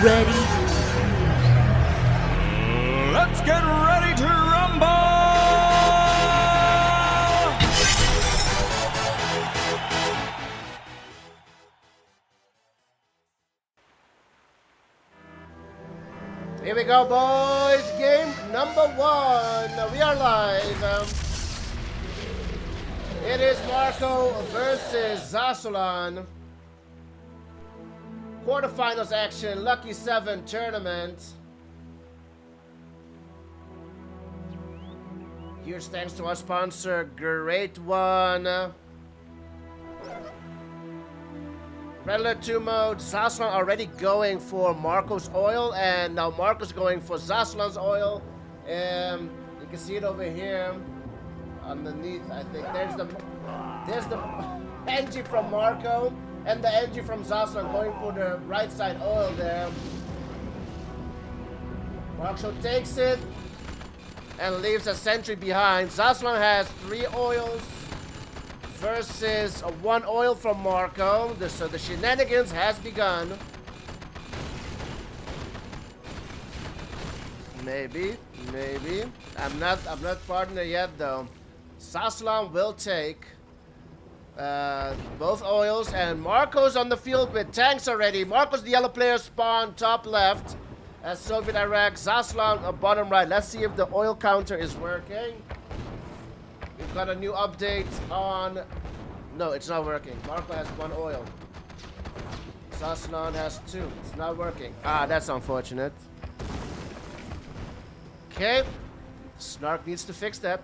ready? Let's get ready to rumble! Here we go, boys. Game number 1. We are live. It is Marko versus Zhasulan. Quarterfinals action, Lucky 7 tournament. Huge thanks to our sponsor, Great One. Regular 2 mode, Zhasulan already going for Marko's oil, and now Marko's going for Zhasulan's oil. You can see it over here, underneath. I think there's the engine from Marko and the engine from Zhasulan going for the right side oil there. Marko takes it and leaves a sentry behind. Zhasulan has 3 oils versus 1 oil from Marko. So the shenanigans has begun. Maybe. I'm not partner yet though. Zhasulan will take both oils, and Marko's on the field with tanks already. Marko's the yellow player spawn top left as Soviet Iraq. Zhasulan bottom right. Let's see if the oil counter is working. We've got a new update on... No, it's not working. Marko has 1 oil. Zhasulan has 2. It's not working. Ah, that's unfortunate. Okay. Snark needs to fix that.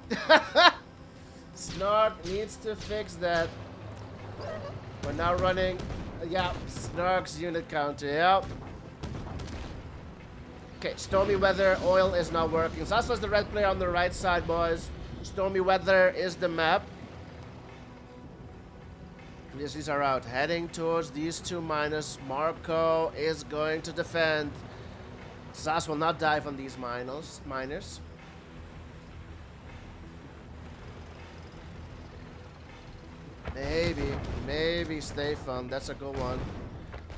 Snark needs to fix that. We're now running... Yeah, Snark's unit counter. Yeah. Okay, Stormy weather. Oil is not working. Zhasulan's the red player on the right side, boys. Stormy weather is the map. These are out, heading towards these 2 miners. Marko is going to defend. Zhas will not dive on these miners. Maybe Stefan. That's a good one.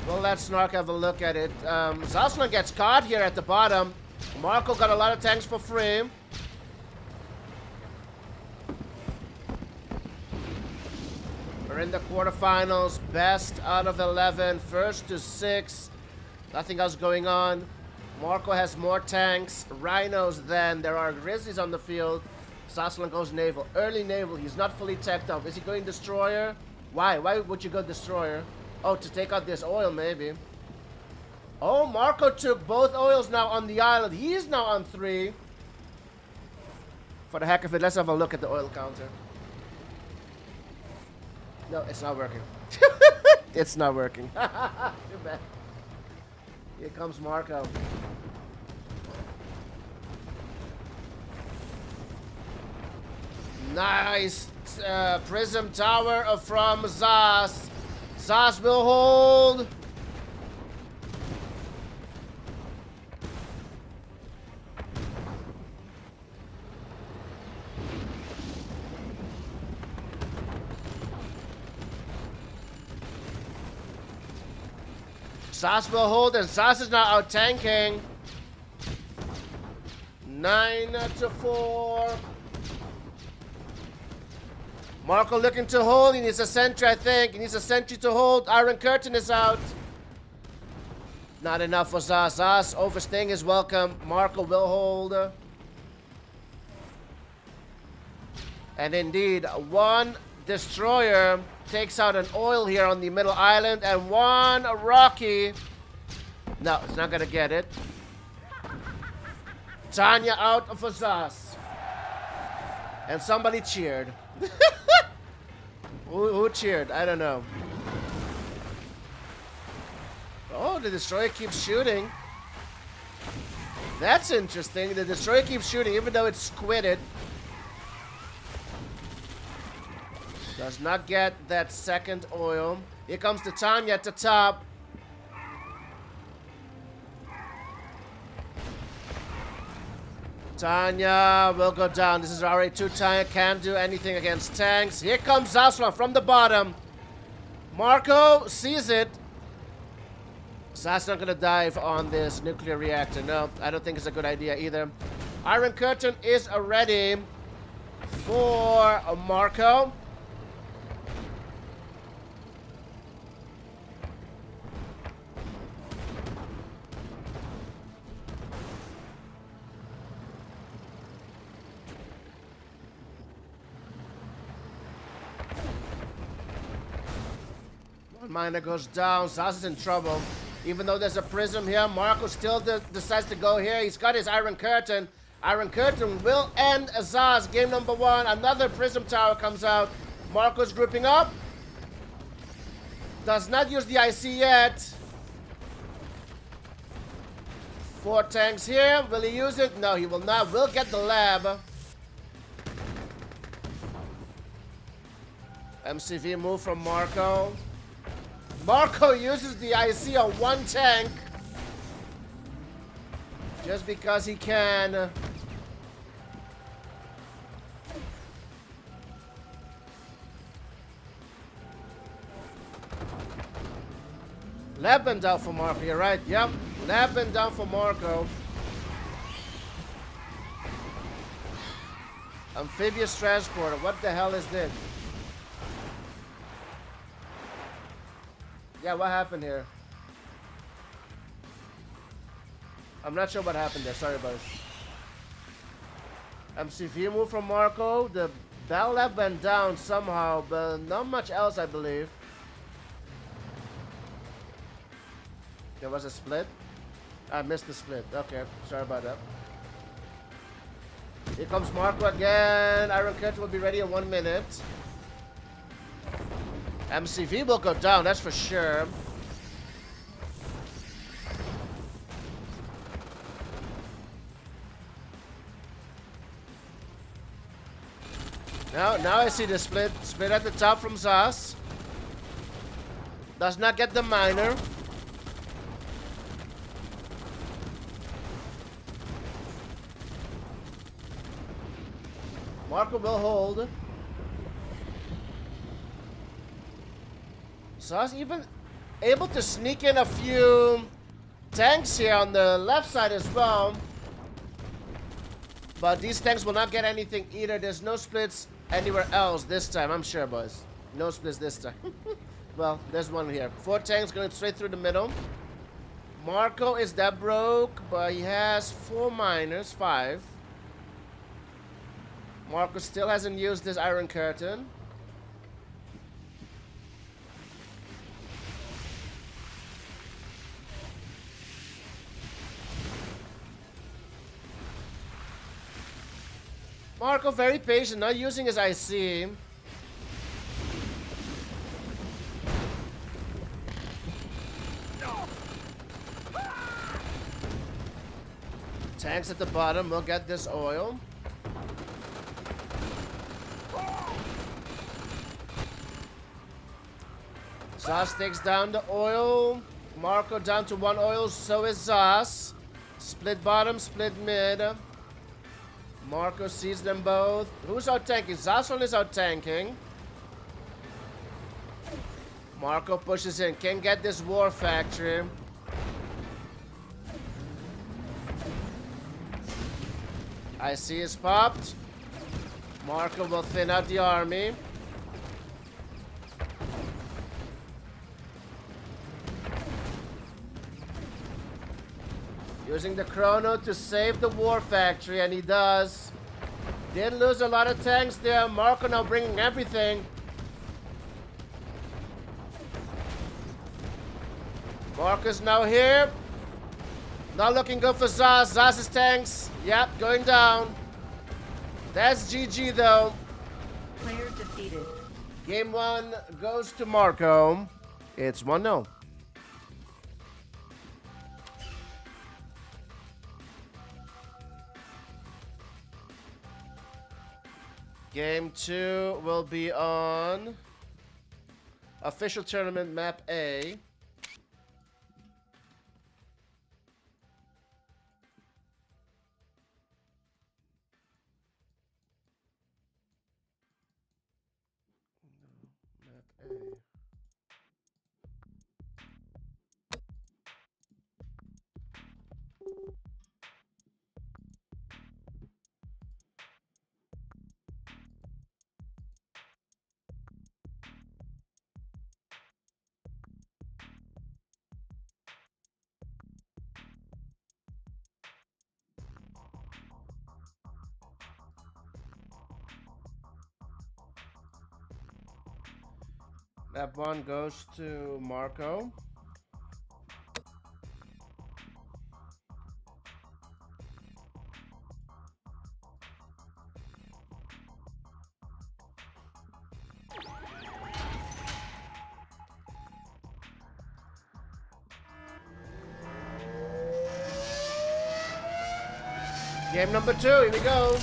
We'll let Snark have a look at it. Zhasulan gets caught here at the bottom. Marko got a lot of tanks for free. We're in the quarterfinals, best out of 11, first to 6. Nothing else going on. Marko has more tanks, rhinos than there are grizzlies on the field. Zhasulan goes naval, early naval. He's not fully teched up. Is he going destroyer? Why? Why would you go destroyer? Oh, to take out this oil maybe. Oh, Marko took both oils now on the island. He's now on 3. For the heck of it, let's have a look at the oil counter. No, it's not working. It's not working. Too bad. Here comes Marko. Nice prism tower from Zhas. Zhas will hold. Zhas will hold, and Zhas is now out tanking. 9-4. Marko looking to hold. He needs a sentry, I think. He needs a sentry to hold. Iron Curtain is out. Not enough for Zhas. Zhas overstaying is welcome. Marko will hold. And indeed, 1 destroyer takes out an oil here on the middle island, and 1 rocky. No, it's not gonna get it. Tanya out for Zhas. And somebody cheered. Who cheered? I don't know. Oh, the destroyer keeps shooting. That's interesting. The destroyer keeps shooting even though it's squidded. Does not get that second oil. Here comes the Tanya at the top. Tanya will go down. This is already 2 Tanya. Can't do anything against tanks. Here comes Zhasulan from the bottom. Marko sees it. Zas not gonna dive on this nuclear reactor. No, I don't think it's a good idea either. Iron Curtain is ready for Marko. One miner goes down. Zas is in trouble. Even though there's a prism here, Marko still decides to go here. He's got his Iron Curtain. Iron Curtain will end Zas. Game number 1. Another prism tower comes out. Marko's grouping up. Does not use the IC yet. 4 tanks here. Will he use it? No, he will not. Will get the lab. MCV move from Marko. Marko uses the IC on 1 tank. Just because he can. Lab been down for Marko, you're right. Yep. Lab been down for Marko. Amphibious transporter. What the hell is this? Yeah, what happened here? I'm not sure what happened there. Sorry about it. MCV move from Marko. The Battle Lab went down somehow, but not much else, I believe. There was a split. I missed the split. Okay, sorry about that. Here comes Marko again. Iron Curtain will be ready in 1 minute. MCV will go down, that's for sure. Now I see the split. Split at the top from Zas. Does not get the miner. Marko will hold. Zas even able to sneak in a few tanks here on the left side as well. But these tanks will not get anything either. There's no splits anywhere else this time, I'm sure, boys. No splits this time. Well, there's one here. 4 tanks going straight through the middle. Marko is that broke, but he has 4 miners, 5. Marko still hasn't used this Iron Curtain. Marko very patient, not using his IC. Tanks at the bottom will get this oil. Zas takes down the oil. Marko down to 1 oil, so is Zas. Split bottom, split mid. Marko sees them both. Who's out tanking? Zhasulan is out tanking. Marko pushes in. Can get this war factory. IC is popped. Marko will thin out the army. Using the chrono to save the war factory, and he does. Did lose a lot of tanks there. Marko now bringing everything. Marko's now here. Not looking good for Zas. Zas's tanks, yep, going down. That's GG though. Player defeated. Game 1 goes to Marko. It's 1-0. Game 2 will be on official tournament map A. Map A. That one goes to Marko. Game number 2, here we go.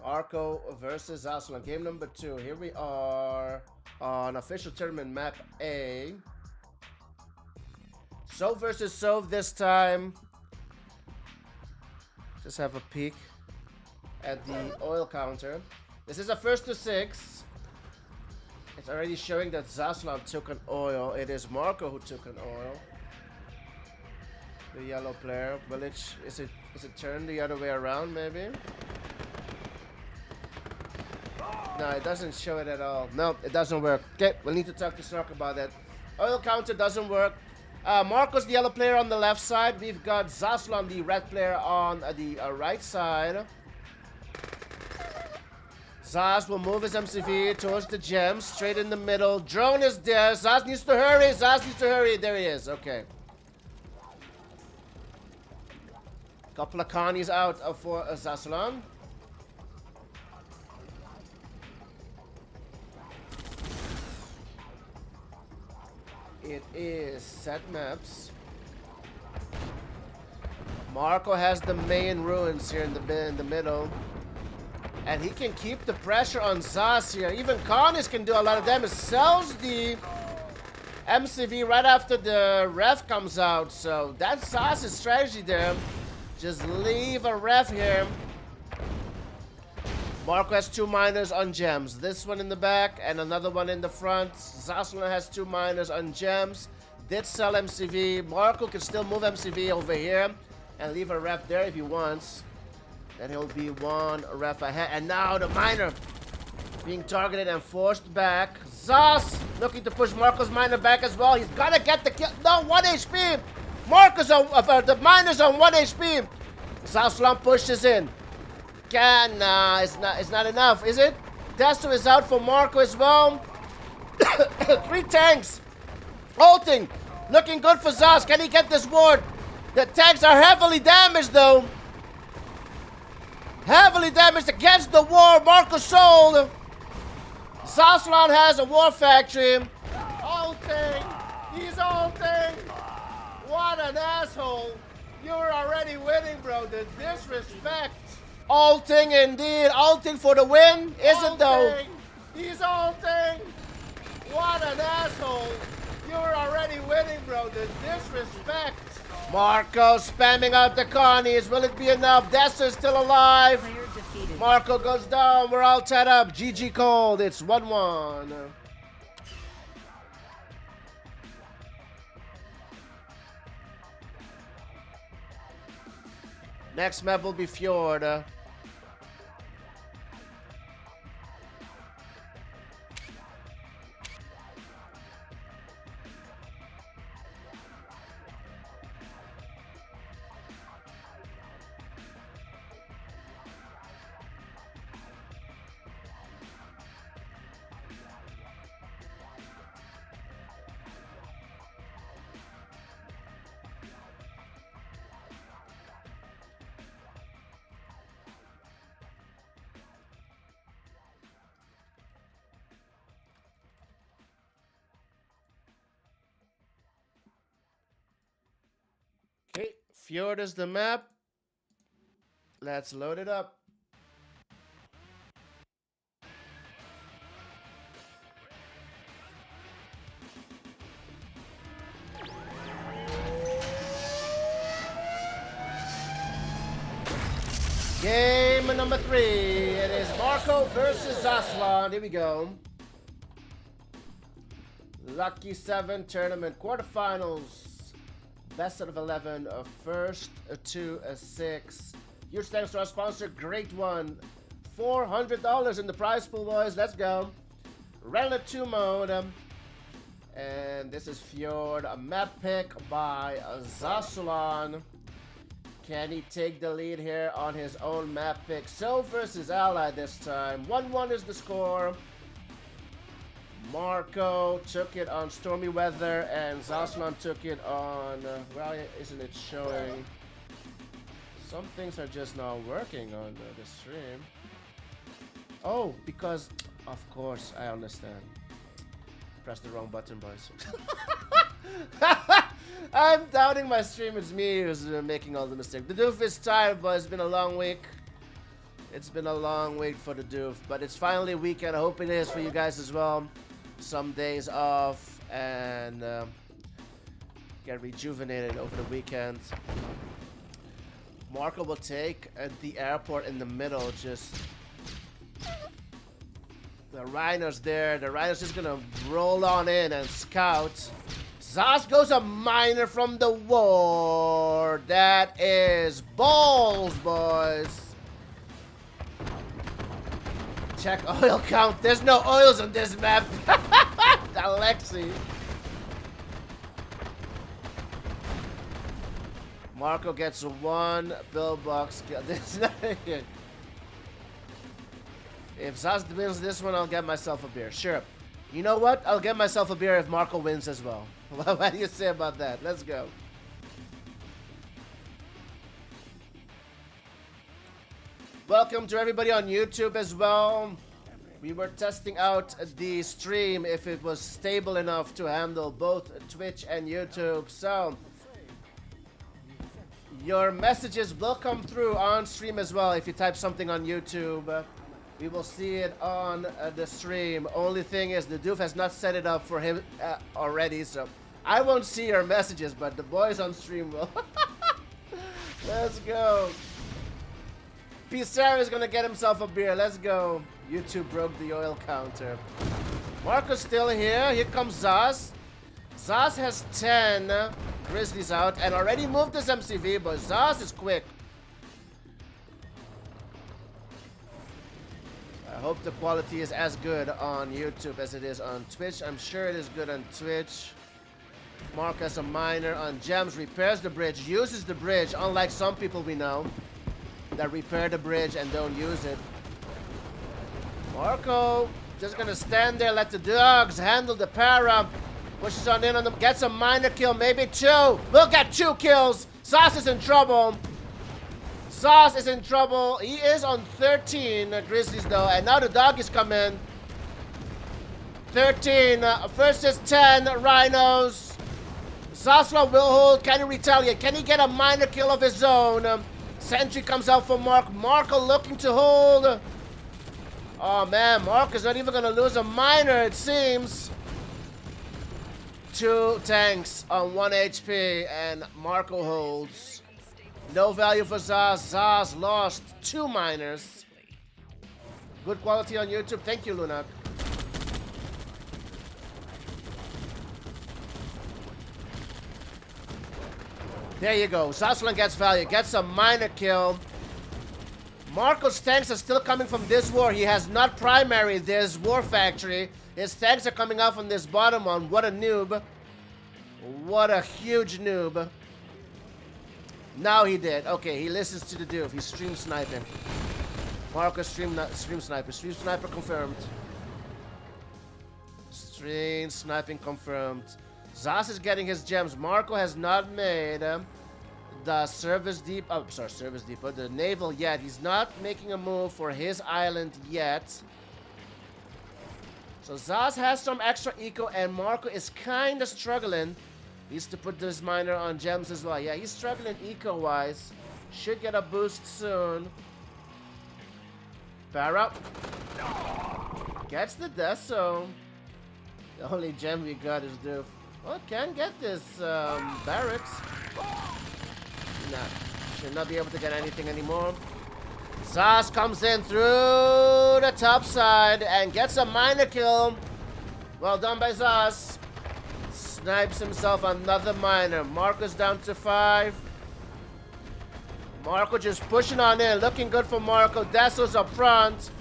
Marko versus Zhasulan. Game number 2. Here we are on official tournament map A. Sov versus Sov this time. Just have a peek at the oil counter. This is a first to 6. It's already showing that Zhasulan took an oil. It is Marko who took an oil. The yellow player. Will it is it turned the other way around maybe? No, it doesn't show it at all. No, it doesn't work. Okay, we'll need to talk to Snark about that. Oil counter doesn't work. Marko's the yellow player on the left side. We've got Zhasulan, the red player, on the right side. Zaz will move his MCV towards the gems, straight in the middle. Drone is there. Zaz needs to hurry. Zaz needs to hurry. There he is. Okay. Couple of Connies out for Zhasulan. It is set maps. Marko has the main ruins here in the middle. And he can keep the pressure on Zaz here. Even Connies can do a lot of damage. Sells the MCV right after the ref comes out. So that's Zaz's strategy there. Just leave a ref here. Marko has 2 miners on gems. This one in the back and another one in the front. Zhasulan has 2 miners on gems. Did sell MCV. Marko can still move MCV over here and leave a ref there if he wants. Then he'll be 1 ref ahead. And now the miner being targeted and forced back. Zaz looking to push Marko's miner back as well. He's gonna get the kill. No, 1 HP. Marko's on the miner's on 1 HP. Zhasulan pushes in. It's not enough, is it? Desto is out for Marko as well. 3 tanks. Ulting. Looking good for Zaz. Can he get this ward? The tanks are heavily damaged though. Heavily damaged against the war. Marko sold. Zhasulan has a war factory. Ulting. He's ulting. What an asshole. You're already winning, bro. The disrespect. Ulting indeed. Ulting for the win. Is it though? He's ulting. What an asshole. You're already winning, bro. The disrespect. Marko spamming out the Connies. Will it be enough? Dester's still alive. Player defeated. Marko goes down. We're all tied up. GG called. It's 1-1. Next map will be Fjord. Okay, Fjord is the map. Let's load it up. Game number 3. It is Marko versus Zhasulan. Here we go. Lucky 7 tournament quarterfinals. Best out of 11, first to 6. Huge thanks to our sponsor, Great One. $400 in the prize pool, boys. Let's go. Random 2 mode. And this is Fjord, a map pick by Zhasulan. Can he take the lead here on his own map pick? So versus Ally this time. 1-1 is the score. Marko took it on Stormy Weather, and Zhasulan took it on... well, isn't it showing? Some things are just not working on the stream. Oh, because... of course, I understand. Press the wrong button, boys. I'm doubting my stream. It's me who's making all the mistakes. The doof is tired, but it's been a long week. It's been a long week for the doof, but it's finally weekend. I hope it is for you guys as well. Some days off and get rejuvenated over the weekend. Marko will take the airport in the middle. Just the Rhino's there. The Rhino's just gonna roll on in and scout. Zhas goes a miner from the war. That is balls, boys. Check oil count. There's no oils on this map. Alexi. Marko gets 1 pillbox kill. This is not it. If Zhas wins this one, I'll get myself a beer. Sure. You know what? I'll get myself a beer if Marko wins as well. What do you say about that? Let's go. Welcome to everybody on YouTube as well. We were testing out the stream if it was stable enough to handle both Twitch and YouTube. So your messages will come through on stream as well. If you type something on YouTube, we will see it on the stream. Only thing is the doof has not set it up for him already, so I won't see your messages, but the boys on stream will. Let's go. Pizarro is gonna get himself a beer. Let's go. YouTube broke the oil counter. Marko's still here. Here comes Zhas. Zhas has 10 Grizzlies out and already moved this MCV, but Zhas is quick. I hope the quality is as good on YouTube as it is on Twitch. I'm sure it is good on Twitch. Mark has a miner on gems, repairs the bridge, uses the bridge, unlike some people we know that repair the bridge and don't use it. Marko just gonna stand there, let the dogs handle the para. Pushes on in on them, gets a miner kill, maybe 2. We'll get 2 kills. Zhas is in trouble. Zhas is in trouble. He is on 13 Grizzlies though, and now the doggies come in. 13 versus 10 Rhinos. Zhasulan will hold. Can he retaliate? Can he get a miner kill of his own? Sentry comes out for Mark. Marko looking to hold. Oh man, Mark is not even gonna lose a miner, it seems. 2 tanks on 1 HP, and Marko holds. No value for Zhas. Zhas lost 2 miners. Good quality on YouTube. Thank you, Lunak. There you go. Zhasulan gets value. Gets a miner kill. Marko's tanks are still coming from this war. He has not primary this war factory. His tanks are coming out from this bottom one. What a noob. What a huge noob. Now he did. Okay, he listens to the doof. He's stream sniping. Marko stream sniper. Stream sniper confirmed. Stream sniping confirmed. Zhas is getting his gems. Marko has not made the service depot. Oh, sorry, service depot. The naval yet. He's not making a move for his island yet. So Zhas has some extra eco, and Marko is kind of struggling. He needs to put this miner on gems as well. Yeah, he's struggling eco-wise. Should get a boost soon. Para. Gets the death zone. The only gem we got is doof. Well, can get this barracks. Nah, should not be able to get anything anymore. Zhas comes in through the top side and gets a miner kill. Well done by Zhas. Snipes himself another miner. Marko's down to 5. Marko just pushing on in. Looking good for Marko. Dasso's up front.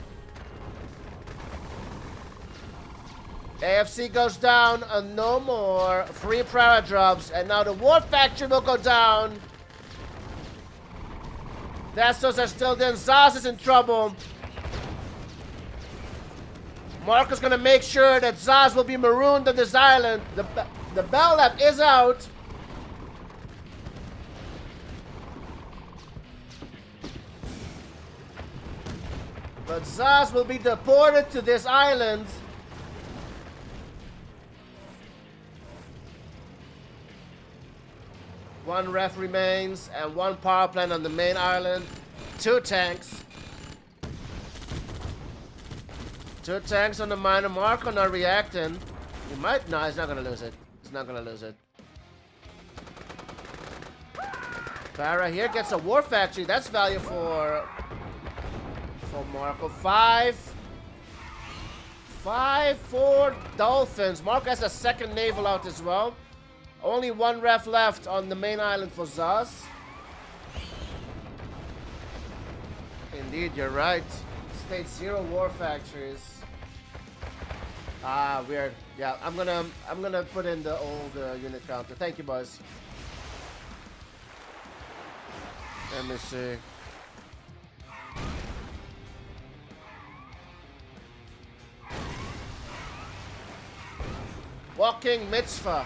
AFC goes down, and no more free para drops, and now the war factory will go down. Testos are still there. Zaz is in trouble. Marko's gonna make sure that Zaz will be marooned on this island. The bell lap is out. But Zaz will be deported to this island. One ref remains and one power plant on the main island. 2 tanks. 2 tanks on the minor. Marko not reacting. He might. No, he's not gonna lose it. He's not gonna lose it. Farah here gets a war factory. That's value for Marko. 5 for Dolphins. Marko has a second naval out as well. Only 1 ref left on the main island for Zaz. Indeed, you're right. State 0 war factories. Ah, weird. Yeah, I'm gonna put in the old unit counter. Thank you, boys. Let me see. Walking mitzvah.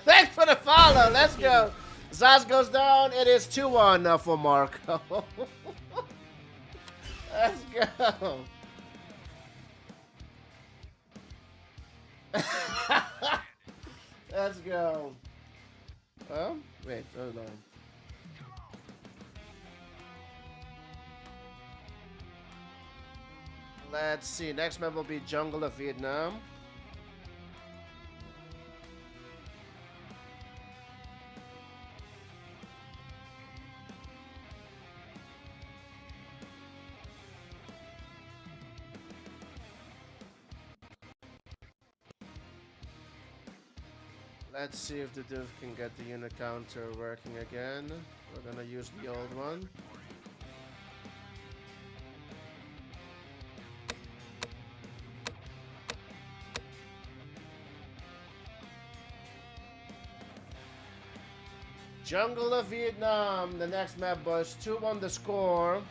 Thanks for the follow. Let's go. Zaz goes down. It is 2-1 now for Marko. Let's go. Let's go. Oh, wait. Oh, no. Let's see. Next map will be Jungle of Vietnam. Let's see if the div can get the unit counter working again. We're gonna use the old one. Jungle of Vietnam, the next map, boys. 2-1 the score.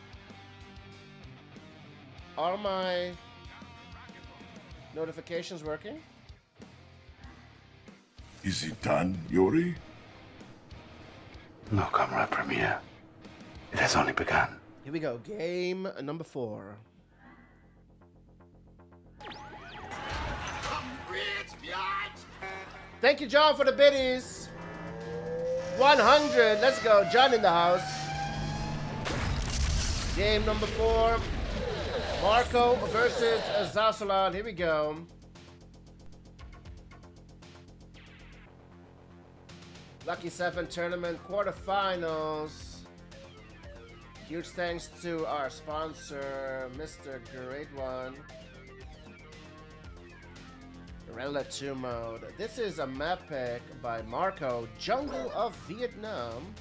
Are my notifications working? Is it done, Yuri? No, Comrade Premier. It has only begun. Here we go. Game number 4. Thank you, John, for the biddies. 100. Let's go. John in the house. Game number 4. Marko versus Zhasulan. Here we go. Lucky 7 tournament quarterfinals. Huge thanks to our sponsor, Mr. Great One. Rela 2 mode. This is a map pick by Marko, Jungle of Vietnam.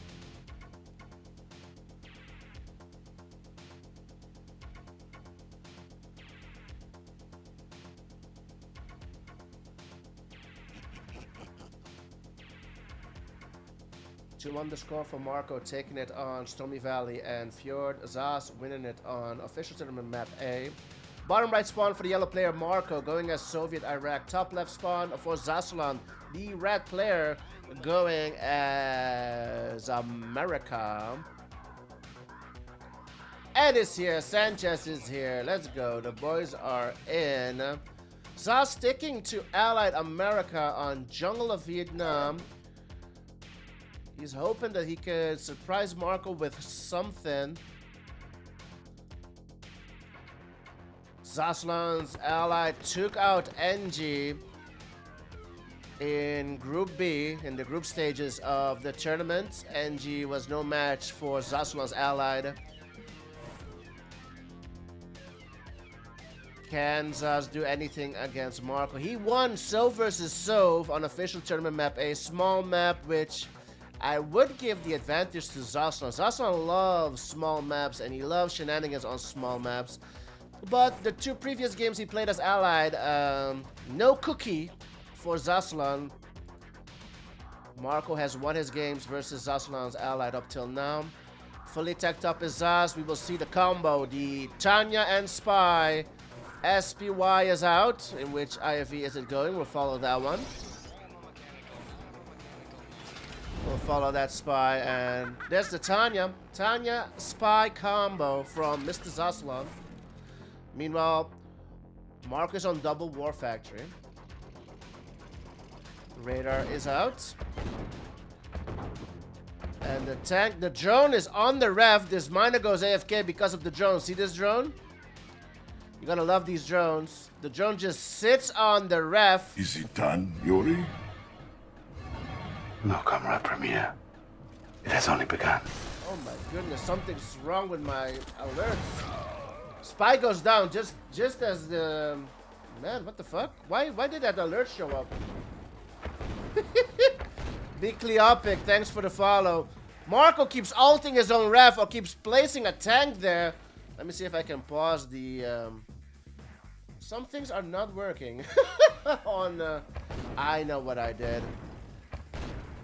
To underscore for Marko, taking it on Stormy Valley and Fjord. Zaz winning it on official tournament map A. Bottom right spawn for the yellow player Marko, going as Soviet Iraq. Top left spawn for Zhasulan, the red player, going as America. Ed is here, Sanchez is here. Let's go. The boys are in. Zaz sticking to Allied America on Jungle of Vietnam. He's hoping that he could surprise Marko with something. Zhasulan's ally took out NG in Group B, in the group stages of the tournament. NG was no match for Zhasulan's allied. Can Zaz do anything against Marko? He won Sov versus Sov on official tournament map, a small map which I would give the advantage to Zhasulan. Zhasulan loves small maps and he loves shenanigans on small maps. But the 2 previous games he played as allied, no cookie for Zhasulan. Marko has won his games versus Zhasulan's allied up till now. Fully teched up is Zaz. We will see the combo. The Tanya and Spy. SPY is out. In which IFE is it going? We'll follow that one. We'll follow that Spy. And there's the Tanya. Tanya Spy combo from Mr. Zhasulan. Meanwhile, Mark is on double War Factory. Radar is out. And the tank, the drone is on the ref. This miner goes AFK because of the drone. See this drone? You're gonna love these drones. The drone just sits on the ref. Is it done, Yuri? No, Comrade Premier. It has only begun. Oh my goodness, something's wrong with my alerts. Spy goes down just as the... Man, what the fuck? Why did that alert show up? Big Cleopic, thanks for the follow. Marko keeps ulting his own ref or keeps placing a tank there. Let me see if I can pause the... Some things are not working. I know what I did.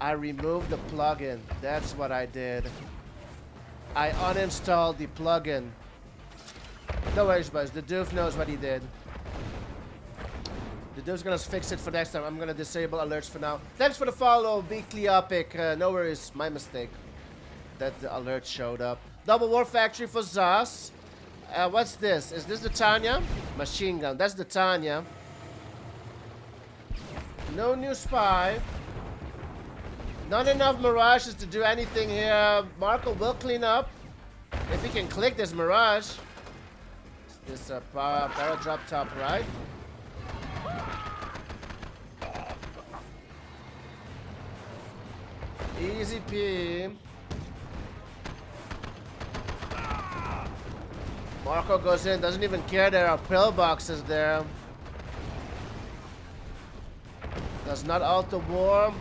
I removed the plugin. That's what I did. I uninstalled the plugin. No worries, boys. The doof knows what he did. The dude's gonna fix it for next time. I'm gonna disable alerts for now. Thanks for the follow, Big Cleopic. No worries, my mistake that the alert showed up. Double War Factory for Zas. What's this? Is this the Tanya? Machine gun. That's the Tanya. No new Spy. Not enough Mirages to do anything here. Marko will clean up. If he can click this Mirage. This power drop top right. Easy P. Marko goes in, doesn't even care there are pillboxes there. Does not ult the war.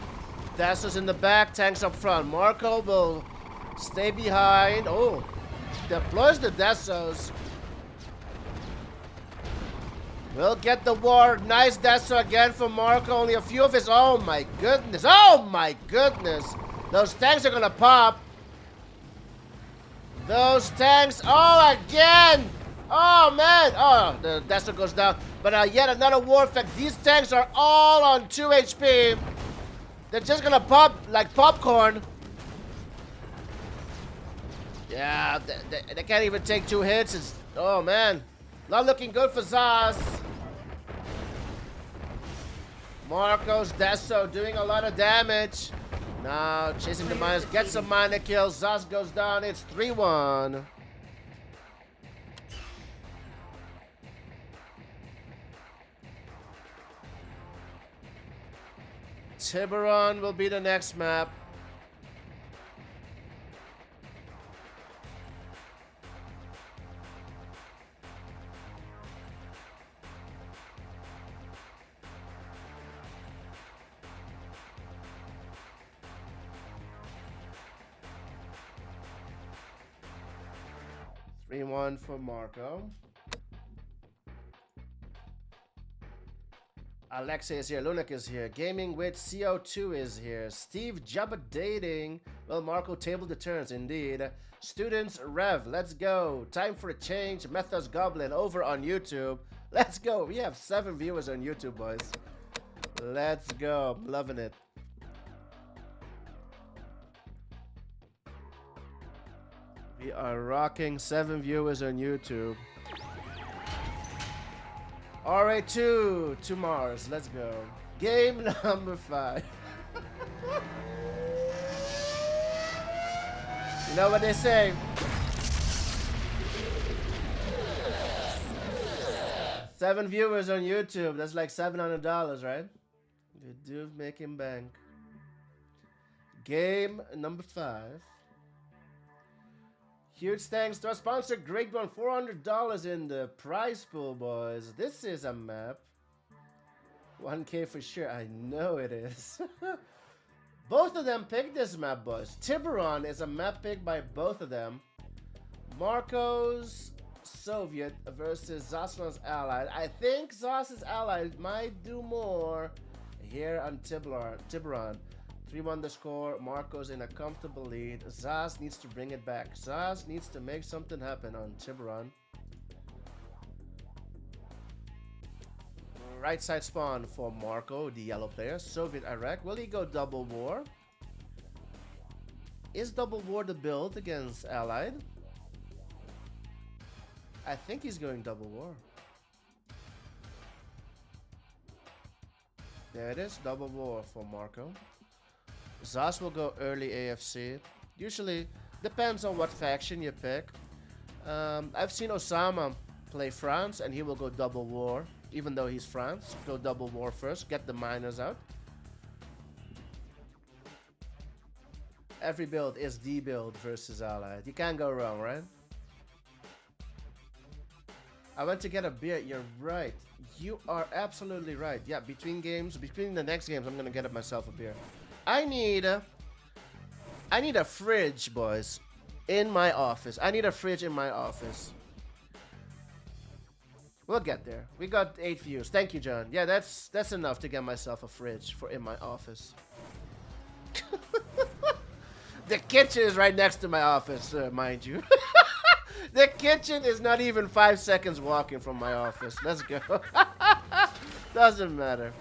Dassos in the back, tanks up front. Marko will stay behind. Oh, deploys the Dassos. We'll get the war. Nice Dasso again from Marko. Only a few of his. Oh my goodness. Oh my goodness. Those tanks are gonna pop. Those tanks. Oh, again. Oh man. Oh, the Dasso goes down. But yet another war effect. These tanks are all on 2 HP. They're just gonna pop like popcorn. Yeah, they can't even take 2 hits. It's, oh man. Not looking good for Zaz. Marko's Dasso doing a lot of damage. Now chasing the miners, gets some miner kills. Zaz goes down. It's 3-1. Tibberon will be the next map. One for Marko. Alexei is here. Lunak is here. Gaming with CO2 is here. Steve Jabba dating. Well, Marko tabled the turns indeed. Students Rev, let's go. Time for a change. Methos Goblin over on YouTube. Let's go. We have 7 viewers on YouTube, boys. Let's go. I'm loving it. We are rocking 7 viewers on YouTube. RA2 to Mars. Let's go. Game number 5. You know what they say? Seven viewers on YouTube. That's like $700, right? The dude making bank. Game number 5. Huge thanks to our sponsor, Great One. $400 in the prize pool, boys. This is a map. 1K for sure. I know it is. Both of them picked this map, boys. Tibberon is a map picked by both of them. Marko's Soviet versus Zhasulan's Allied. I think Zhasulan's Allied might do more here on Tibberon. 3-1 the score. Marko's in a comfortable lead. Zhas needs to bring it back. Zhas needs to make something happen on Tibberon. Right side spawn for Marko, the yellow player. Soviet Iraq. Will he go double war? Is double war the build against Allied? I think he's going double war. There it is, double war for Marko. Zhas will go early AFC. Usually, depends on what faction you pick. I've seen Osama play France and he will go double war. Even though he's France, go double war first, get the miners out. Every build is the build versus Allied. You can't go wrong, right? I went to get a beer. You're right. You are absolutely right. Yeah, between the next games, I'm gonna get myself a beer. I need a fridge, boys, in my office. I need a fridge in my office. We'll get there. We got 8 views. Thank you, John. Yeah, that's enough to get myself a fridge for in my office. The kitchen is right next to my office, mind you. The kitchen is not even 5 seconds walking from my office. Let's go. Doesn't matter.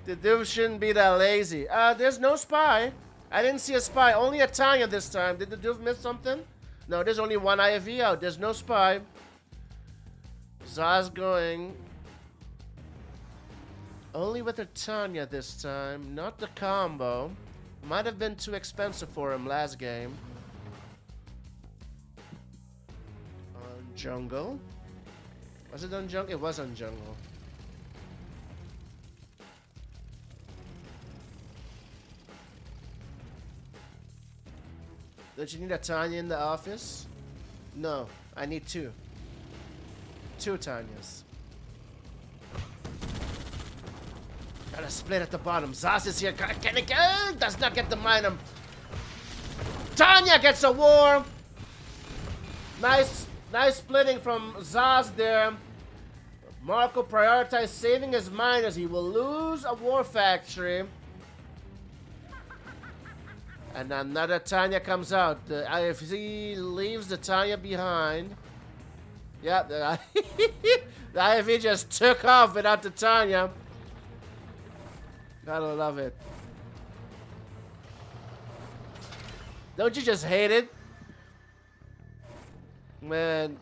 The dude shouldn't be that lazy. There's no spy. I didn't see a spy. Only a Tanya this time. Did the dude miss something? No, there's only one IFV out. There's no spy. Zhas going only with a Tanya this time, not the combo. Might have been too expensive for him last game. On jungle. Was it on jungle? It was on jungle. Don't you need a Tanya in the office? No, I need 2. 2 Tanyas. Gotta split at the bottom. Zhas is here. Can it go? Does not get the mine. Tanya gets a war. Nice splitting from Zhas there. Marko prioritized saving his miners. He will lose a war factory. And another Tanya comes out. The IFZ leaves the Tanya behind. Yeah, the IFV just took off without the Tanya. Gotta love it. Don't you just hate it? When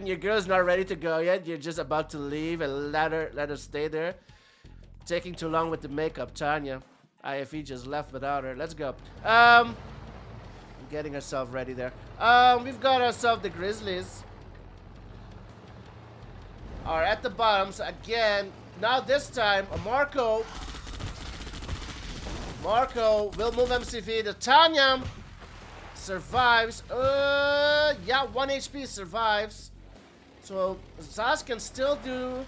your girl's not ready to go yet, you're just about to leave and let her stay there. Taking too long with the makeup, Tanya. IFE just left without her. Let's go. Getting herself ready there. We've got ourselves the Grizzlies. Are at the bottom. So again, now this time, Marko will move MCV. The Tanya survives. Yeah, 1 HP survives. So Zhas can still do.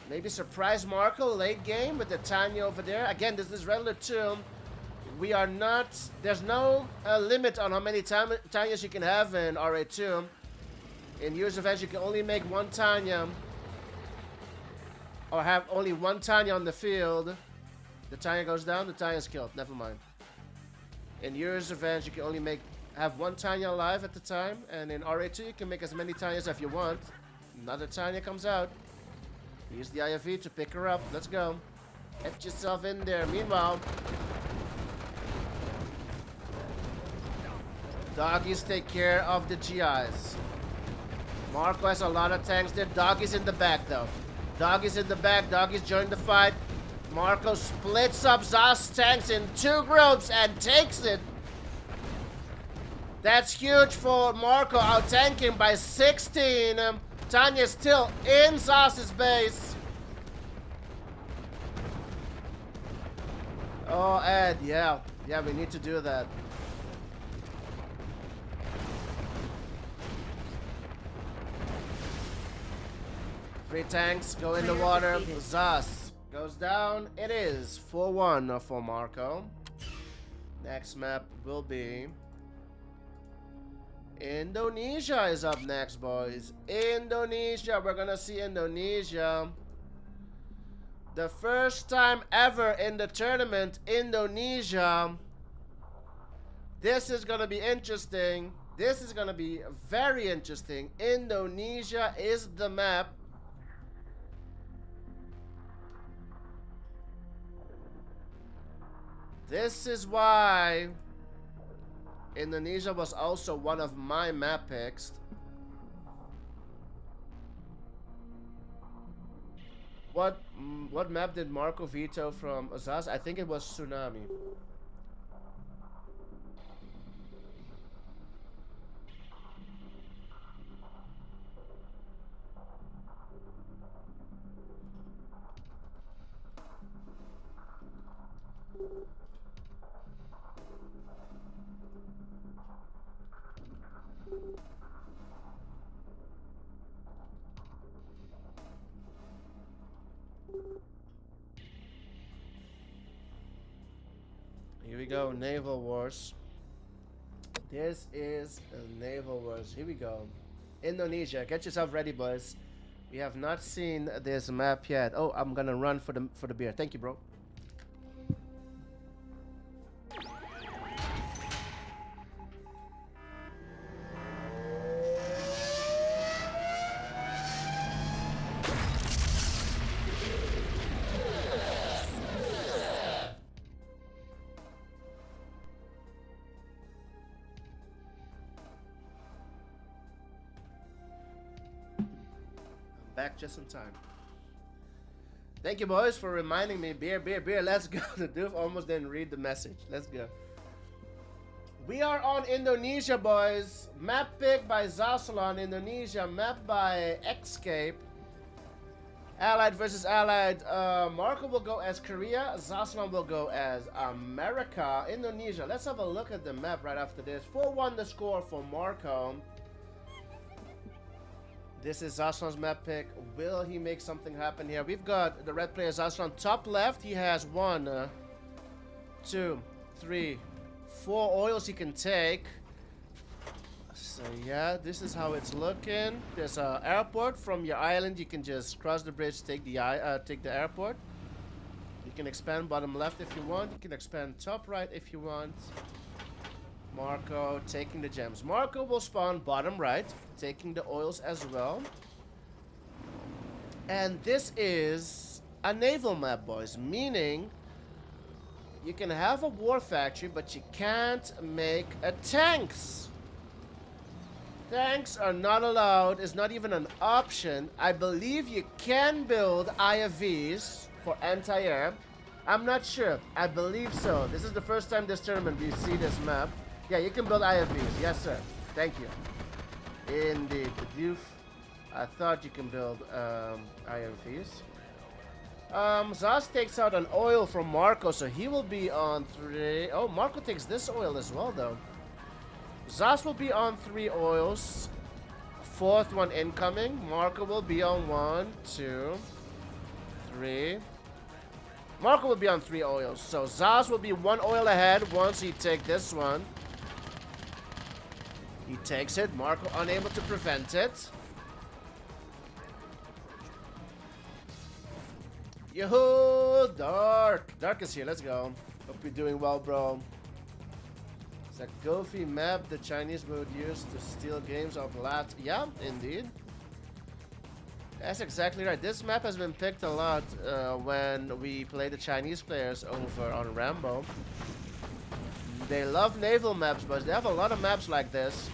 Maybe surprise Marko late game with the Tanya over there. Again, this is regular 2. We are not. There's no limit on how many Tanyas you can have in RA2. In Year's Revenge, you can only make 1 Tanya. Or have only 1 Tanya on the field. The Tanya goes down, the Tanya's killed. Never mind. In Year's Revenge, you can only have 1 Tanya alive at the time. And in RA2, you can make as many Tanyas as you want. Another Tanya comes out. Use the IFV to pick her up. Let's go. Get yourself in there. Meanwhile, doggies take care of the GIs. Marko has a lot of tanks there. Doggies in the back, though. Doggies in the back. Doggies join the fight. Marko splits up Zhas tanks in 2 groups and takes it. That's huge for Marko, out-tanking by 16. Tanya still in Zhas's base. Oh, Ed, yeah. Yeah, we need to do that. Three tanks go in the water. Zhas goes down. It is 4-1 for Marko. Next map will be Indonesia is up next, boys. Indonesia. We're gonna see Indonesia. The first time ever in the tournament, Indonesia. This is gonna be interesting. This is gonna be very interesting. Indonesia is the map. This is why Indonesia was also one of my map picks. What map did Marko veto from Zas? I think it was Tsunami. Here we go, Naval Wars. This is a Naval Wars. Here we go. Indonesia, get yourself ready, boys. We have not seen this map yet. Oh, I'm gonna run for the beer. Thank you, bro. Back just in time. Thank you, boys, for reminding me. Beer, beer, beer. Let's go. The dude almost didn't read the message. Let's go. We are on Indonesia, boys. Map pick by Zhasulan, Indonesia. Map by Escape. Allied versus Allied. Marko will go as Korea. Zhasulan will go as America. Indonesia. Let's have a look at the map right after this. 4-1 the score for Marko. This is Zhasulan's map pick. Will he make something happen here? We've got the red player Zhasulan. Top left, he has 1, 2, 3, 4 oils he can take. So yeah, this is how it's looking. There's an airport from your island. You can just cross the bridge, take the airport. You can expand bottom left if you want. You can expand top right if you want. Marko taking the gems. Marko will spawn bottom right, taking the oils as well. And this is a naval map, boys, meaning you can have a war factory, but you can't make a tanks. Tanks are not allowed. It's not even an option. I believe you can build IFVs for anti-air. I'm not sure. I believe so. This is the first time this tournament we see this map. Yeah, you can build IFVs. Yes, sir. Thank you. Indeed. I thought you can build IFVs. Zas takes out an oil from Marko, so he will be on 3. Oh, Marko takes this oil as well, though. Zas will be on 3 oils. 4th one incoming. Marko will be on 1, 2, 3. Marko will be on 3 oils. So Zas will be 1 oil ahead once he takes this one. He takes it. Marko unable to prevent it. Yoo-hoo! Dark! Dark is here. Let's go. Hope you're doing well, bro. It's a goofy map the Chinese would use to steal games of Lat. Yeah, indeed. That's exactly right. This map has been picked a lot when we play the Chinese players over on Rambo. They love naval maps, but they have a lot of maps like this.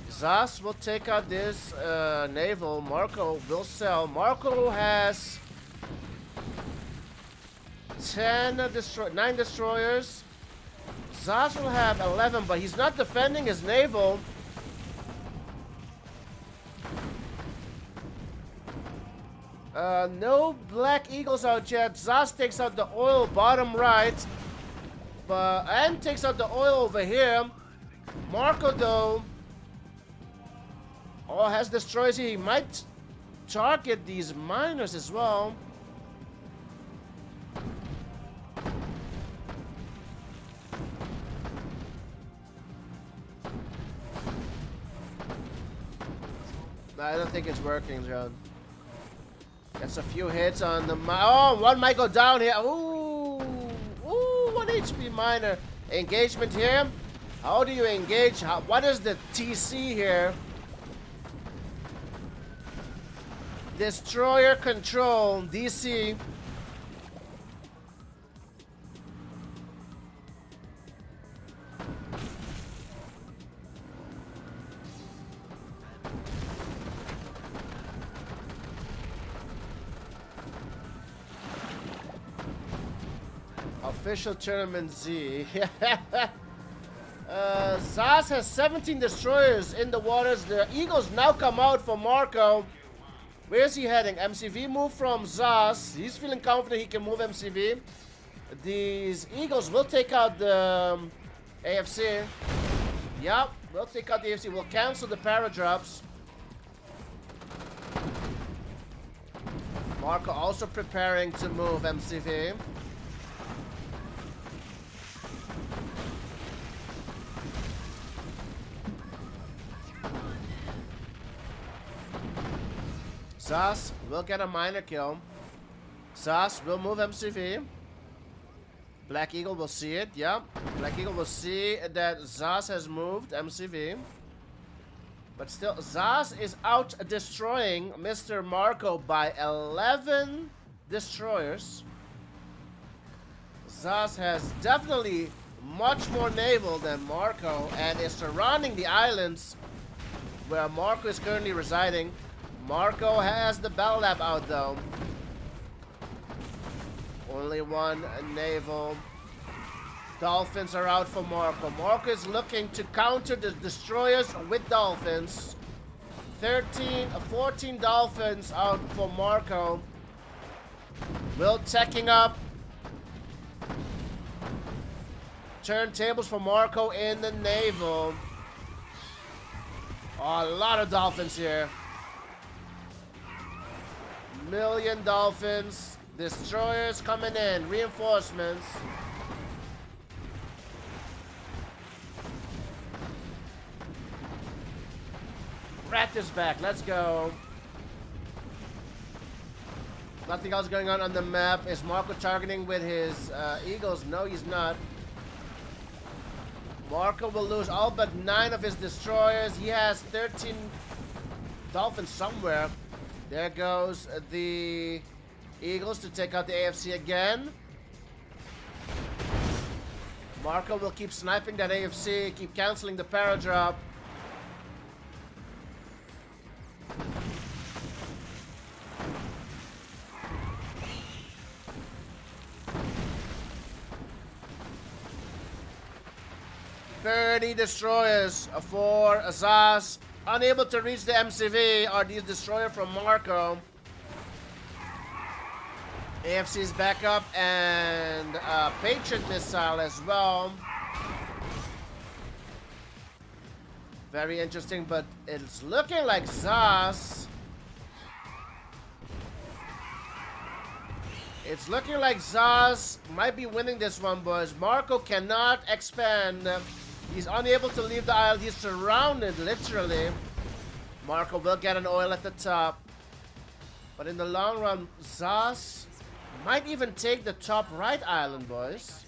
Zas will take out this naval. Marko will sell. Marko has 9 destroyers. Zas will have 11, but he's not defending his naval. No Black Eagles out yet. Zas takes out the oil bottom right. And takes out the oil over here. Marko, though, has destroys here. He might target these miners as well. I don't think it's working, John. Gets a few hits on the... Oh, one might go down here. Ooh. Ooh, 1 HP minor. Engagement here. How do you engage? What is the TC here? Destroyer control, DC. Official tournament Z. Zhas has 17 destroyers in the waters. The Eagles now come out for Marko. Where's he heading? MCV move from Zhas. He's feeling confident he can move MCV. These Eagles will take out the AFC. Yep, we'll take out the AFC. We'll cancel the paradrops. Marko also preparing to move MCV. Zhas will get a minor kill. Zhas will move MCV. Black Eagle will see it, yeah. Black Eagle will see that Zhas has moved MCV. But still, Zhas is out destroying Mr. Marko by 11 destroyers. Zhas has definitely much more naval than Marko and is surrounding the islands where Marko is currently residing. Marko has the Battle Lab out though. Only one naval. Dolphins are out for Marko. Marko is looking to counter the destroyers with dolphins. 14 dolphins out for Marko. Will teching up. Turntables for Marko in the naval. Oh, a lot of dolphins here. Million dolphins. Destroyers coming in. Reinforcements. Rat is back. Let's go. Nothing else going on the map. Is Marko targeting with his Eagles? No, he's not. Marko will lose all but 9 of his destroyers. He has 13 dolphins somewhere. There goes the Eagles to take out the AFC again. Marko will keep sniping that AFC, keep canceling the paradrop. $30 destroyers for Zhas. Unable to reach the MCV are these destroyers from Marko. AFC is back up and Patriot missile as well. Very interesting, but it's looking like Zhas. It's looking like Zhas might be winning this one, boys. Marko cannot expand. He's unable to leave the island. He's surrounded, literally. Marko will get an oil at the top. But in the long run, Zhas might even take the top right island, boys.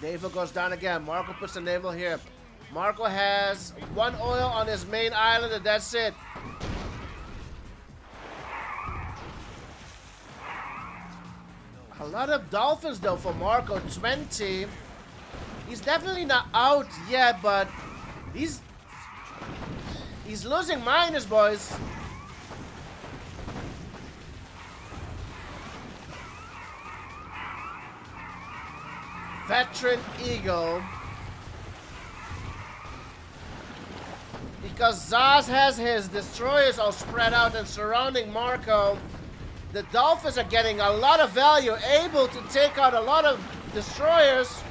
Naval goes down again. Marko puts the naval here. Marko has 1 oil on his main island and that's it. A lot of dolphins though for Marko. 20. He's definitely not out yet, but he's losing miners, boys. Veteran Eagle. Because Zhas has his destroyers all spread out and surrounding Marko, the Dolphins are getting a lot of value, able to take out a lot of destroyers.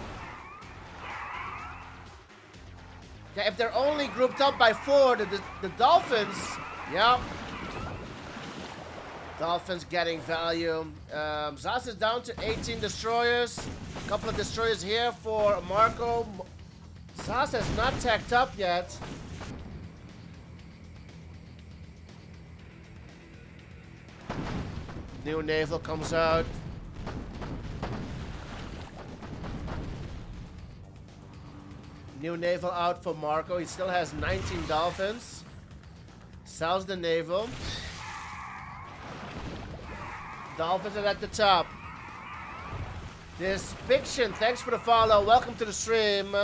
Yeah, if they're only grouped up by 4, the Dolphins, yeah. Dolphins getting value. Zas is down to 18 destroyers. A couple of destroyers here for Marko. Zas has not tacked up yet. New naval comes out. New naval out for Marko. He still has 19 dolphins. Sells the naval. Dolphins are at the top. This Fiction, thanks for the follow. Welcome to the stream.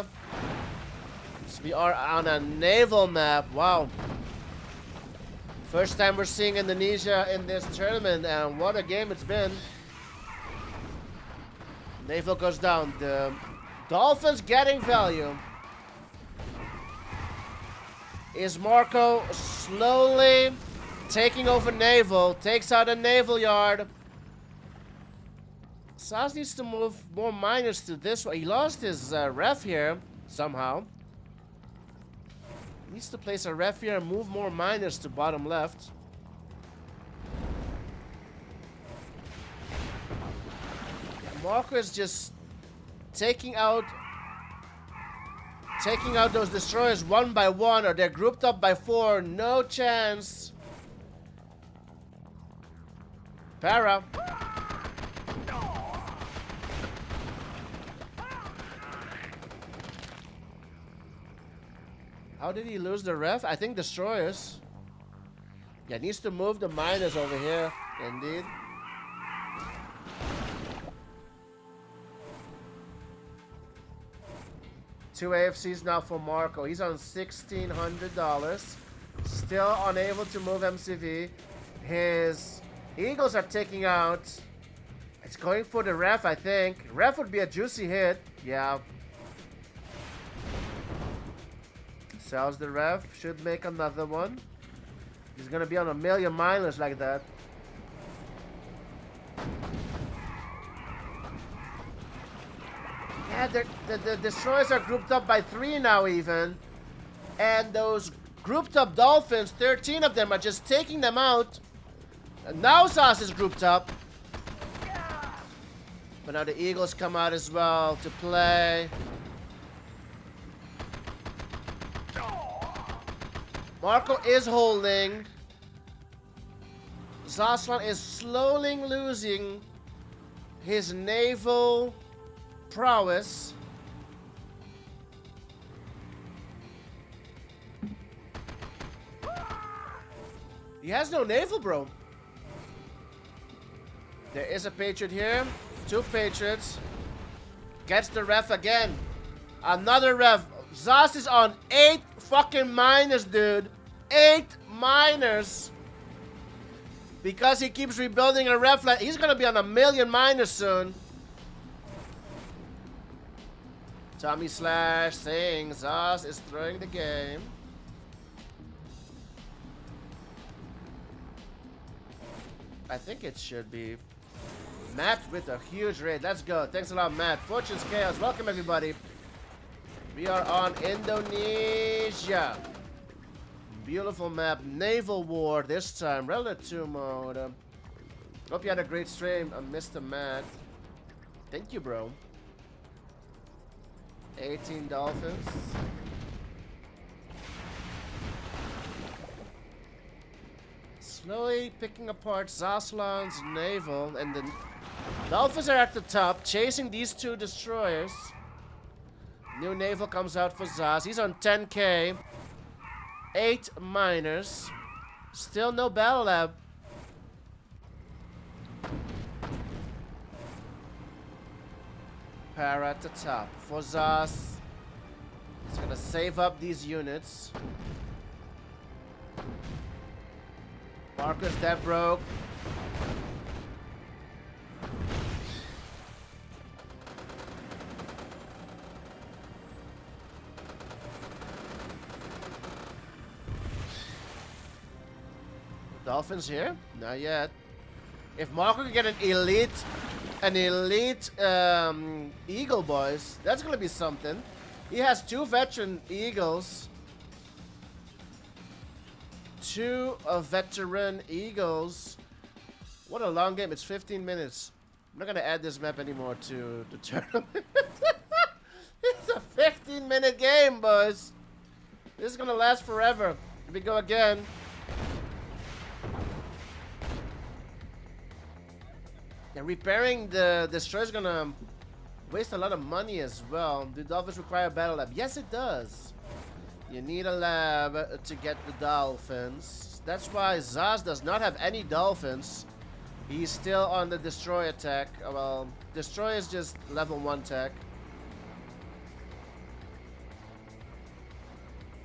So we are on a naval map. Wow. First time we're seeing Indonesia in this tournament, and what a game it's been. Naval goes down. The Dolphins getting value. Is Marko slowly taking over naval? Takes out a naval yard. Saz needs to move more miners to this way. He lost his ref here somehow. Needs to place a ref here and move more miners to bottom left. Marko is just taking out those destroyers one by one, or they're grouped up by 4. No chance. Para. How did he lose the ref? I think destroyers. Yeah, needs to move the miners over here. Indeed. Two AFCs now for Marko. He's on $1,600. Still unable to move MCV. His Eagles are taking out. It's going for the ref, I think. Ref would be a juicy hit. Yeah. Sells the ref. Should make another one. He's gonna be on a million miners like that. Yeah, the destroyers are grouped up by 3 now even. And those grouped up dolphins, 13 of them are just taking them out. And now Zas is grouped up. But now the Eagles come out as well to play. Marko is holding. Zhasulan is slowly losing his naval prowess. He has no naval, bro. There is a Patriot here. 2 Patriots. Gets the ref again. Another ref. Zas is on 8 fucking miners, dude. 8 miners. Because he keeps rebuilding a ref line. He's gonna be on a million miners soon. Tommy Slash saying Zas is throwing the game. I think it should be Matt with a huge raid. Let's go. Thanks a lot, Matt. Fortune's Chaos. Welcome, everybody. We are on Indonesia. Beautiful map. Naval War this time. Relative 2 mode. Hope you had a great stream, Mr. Matt. Thank you, bro. 18 dolphins. Slowly picking apart Zhasulan's naval, and the dolphins are at the top, chasing these 2 destroyers. New naval comes out for Zaz. He's on 10k. 8 miners. Still no battle lab. Para at the top for Zaz. He's gonna save up these units. Marko's dead broke. Dolphins here? Not yet. If Marko can get an elite Eagle, boys, that's gonna be something. He has 2 veteran Eagles. 2 veteran Eagles. What a long game. It's 15 minutes. I'm not going to add this map anymore to the tournament. It's a 15-minute game, boys. This is going to last forever. Here we go again. And repairing the destroyer is going to waste a lot of money as well. Do dolphins require a battle lab? Yes, it does. You need a lab to get the dolphins. That's why Zhas does not have any dolphins. He's still on the destroy attack. Well, destroy is just level 1 tech.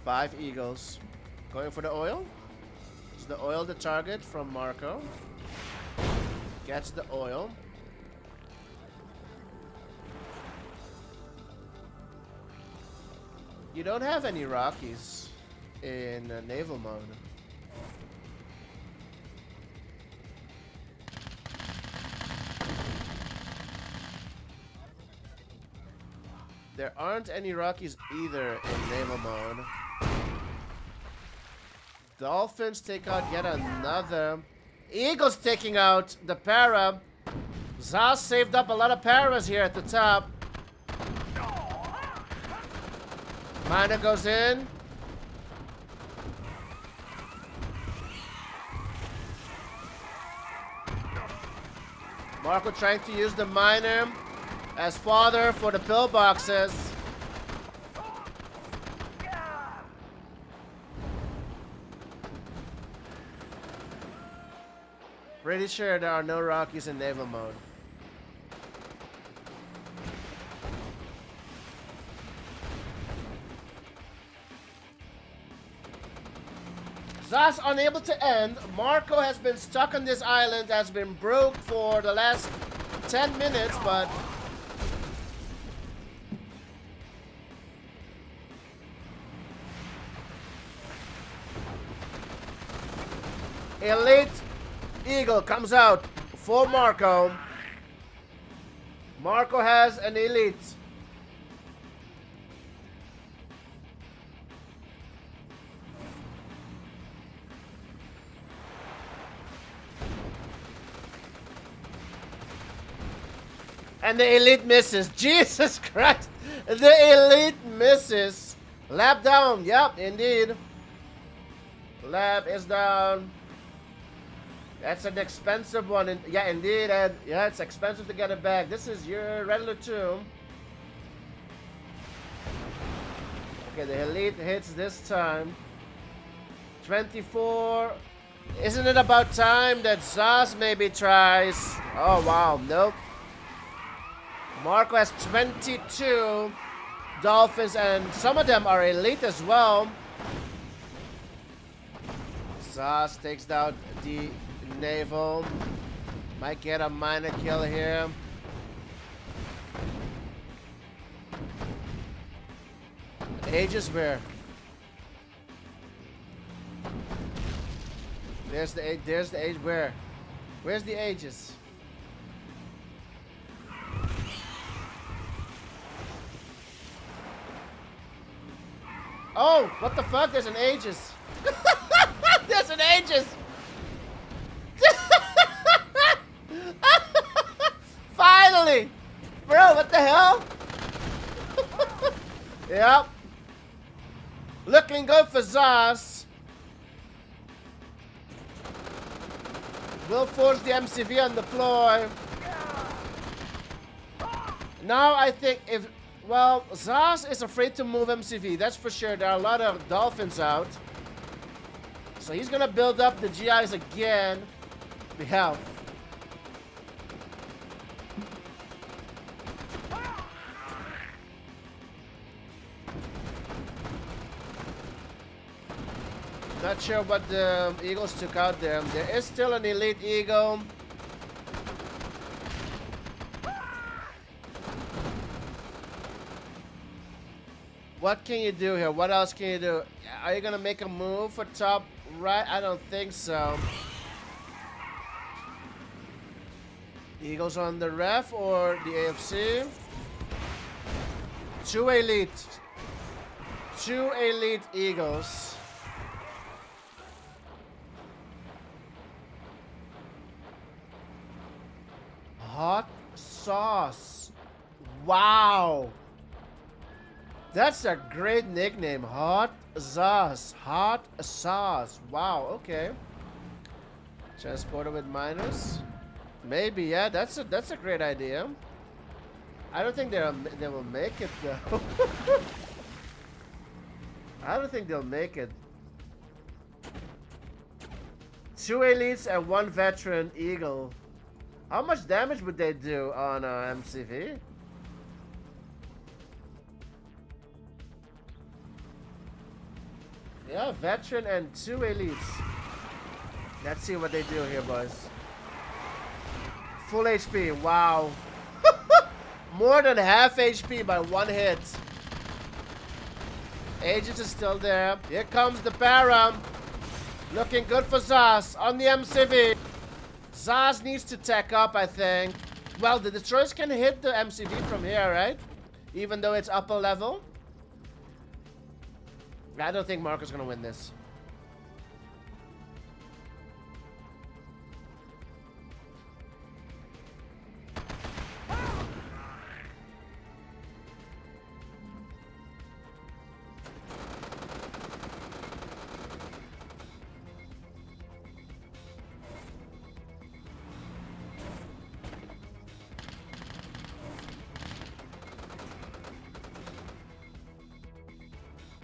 5 eagles. Going for the oil. Is the oil the target from Marko? Gets the oil. You don't have any Rockies in naval mode. There aren't any Rockies either in naval mode. Dolphins take out yet another. Eagles taking out the para. Zhas saved up a lot of paras here at the top. Miner goes in. Marko trying to use the miner as fodder for the pillboxes. Pretty sure there are no Rockies in naval mode. Zhas unable to end. Marko has been stuck on this island, has been broke for the last 10 minutes, but Elite Eagle comes out for Marko. Marko has an elite. And the elite misses. Jesus Christ. The elite misses. Lab down. Yep, indeed. Lab is down. That's an expensive one. Yeah, indeed. And yeah, it's expensive to get it back. This is your regular tomb. Okay, the elite hits this time. 24. Isn't it about time that Zhas maybe tries? Oh, wow. Nope. Marko has 22 dolphins, and some of them are elite as well. Zhas takes down the naval. Might get a minor kill here. Aegis where? There's the Aegis where? Where's the Aegis? Oh, what the fuck? There's an Aegis. There's an Aegis. Finally! Bro, what the hell? Yep. Looking good for Zhas. Will force the MCV on deploy. Now I think if... Well, Zhas is afraid to move MCV, that's for sure. There are a lot of dolphins out. So he's gonna build up the GIs again. We have. Not sure what the Eagles took out there. There is still an elite Eagle. What can you do here? What else can you do? Are you gonna make a move for top right? I don't think so. Eagles on the ref or the AFC? Two elite Eagles. Hot Sauce. Wow. That's a great nickname. Hot Sauce. Hot Sauce. Wow, okay. Transporter with miners. Maybe, yeah, that's a great idea. I don't think they will make it though. I don't think they'll make it. 2 elites and 1 veteran eagle. How much damage would they do on MCV? Yeah, veteran and 2 elites. Let's see what they do here, boys. Full HP, wow. More than half HP by 1 hit. Agent is still there. Here comes the Param. Looking good for Zhas on the MCV. Zhas needs to tech up, I think. Well, the destroyers can hit the MCV from here, right? Even though it's upper level. I don't think Marko's gonna win this.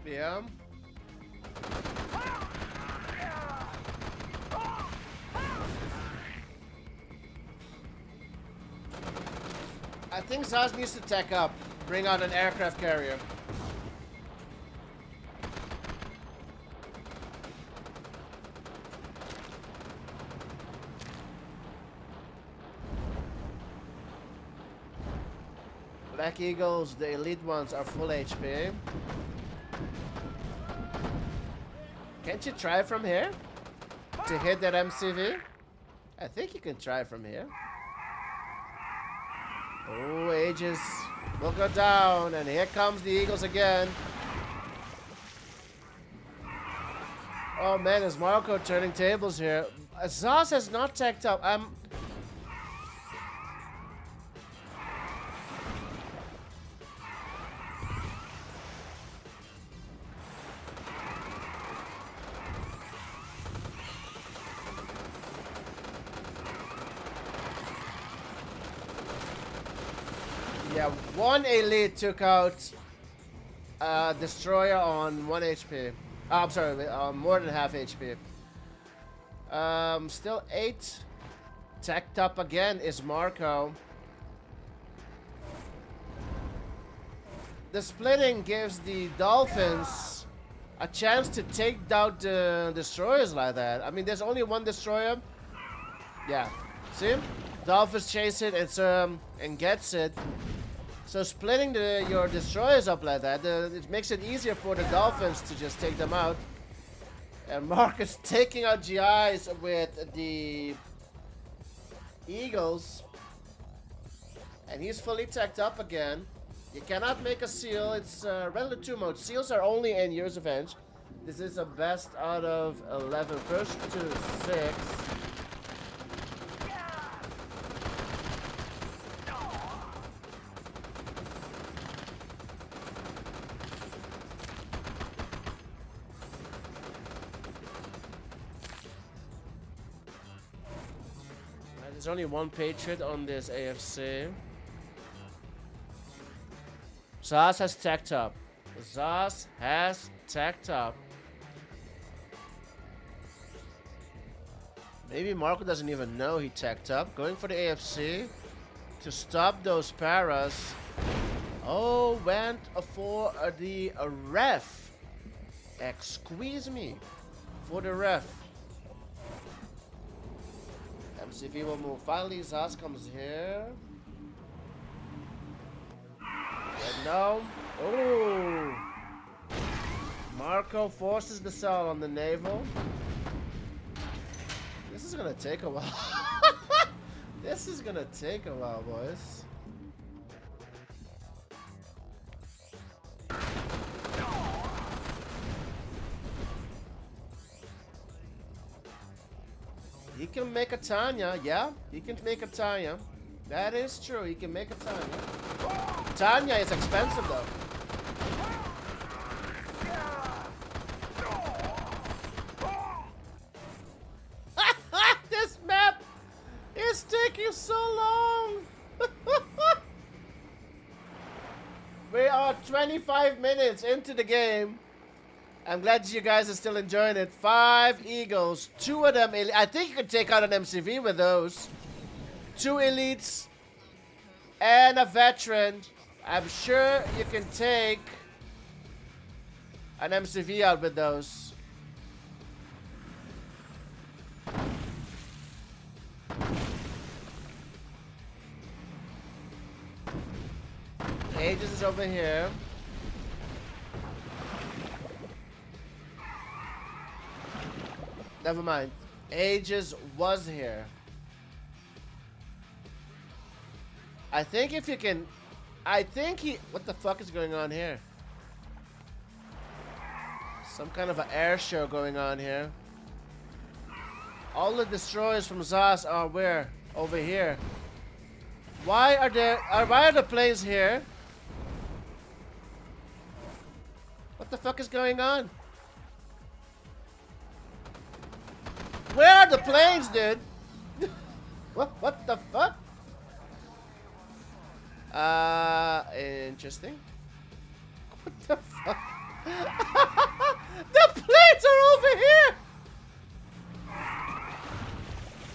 Yeah. I think Zhas needs to tech up. Bring out an aircraft carrier. Black Eagles, the elite ones, are full HP. Can't you try from here? To hit that MCV? I think you can try from here. Oh, Aegis will go down, and here comes the Eagles again. Oh man, is Marko turning tables here? Zhas has not tacked up. Yeah, 1 elite took out destroyer on 1 HP. Oh, I'm sorry, more than half HP. Still 8. Teched up again is Marko. The splitting gives the Dolphins a chance to take down the destroyers like that. I mean, there's only 1 destroyer. Yeah, see? Dolphins chase it and gets it. So splitting your destroyers up like that, it makes it easier for the Dolphins to just take them out. And Mark is taking out GIs with the Eagles. And he's fully teched up again. You cannot make a seal. It's relative 2 mode. Seals are only in Years of Edge. This is a best out of 11. First to 6. There's only 1 Patriot on this AFC. Zhas has tacked up. Zhas has tacked up. Maybe Marko doesn't even know he tacked up. Going for the AFC to stop those paras. Oh, went for the ref. Excuse me. For the ref. MCV will move. Finally, Zhas comes here. And now, oh, Marko forces the cell on the naval. This is gonna take a while. This is gonna take a while, boys. He can make a Tanya, yeah. He can make a Tanya. That is true. He can make a Tanya. Tanya is expensive though. This map is taking so long. We are 25 minutes into the game. I'm glad you guys are still enjoying it. 5 Eagles, 2 of them. I think you can take out an MCV with those. 2 elites and a veteran. I'm sure you can take an MCV out with those. Aegis is over here. Never mind. Aegis was here. I think if you can... I think he... What the fuck is going on here? Some kind of an air show going on here. All the destroyers from Zas are where? Over here. Why are the planes here? What the fuck is going on? Where are the planes, dude? What the fuck? Interesting. What the fuck? The planes are over here!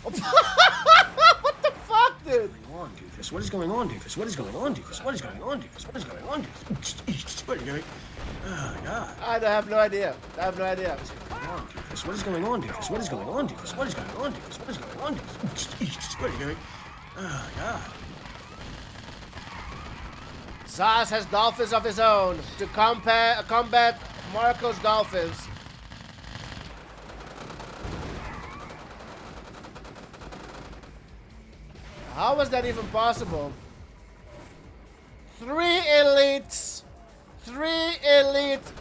What the fuck, dude? What is going on, Doofus? What is going on, Doofus? What is going on, Doofus? What is going on, Doofus? What are you going? Oh, God. I have no idea. I have no idea. What is going on, Doofus? What is going on, Doofus? What is going on, Doofus? What is going on, Doofus? What are you going? Oh, God. Zas has dolphins of his own to combat Marko's dolphins. How was that even possible? 3 elites. 3 elite.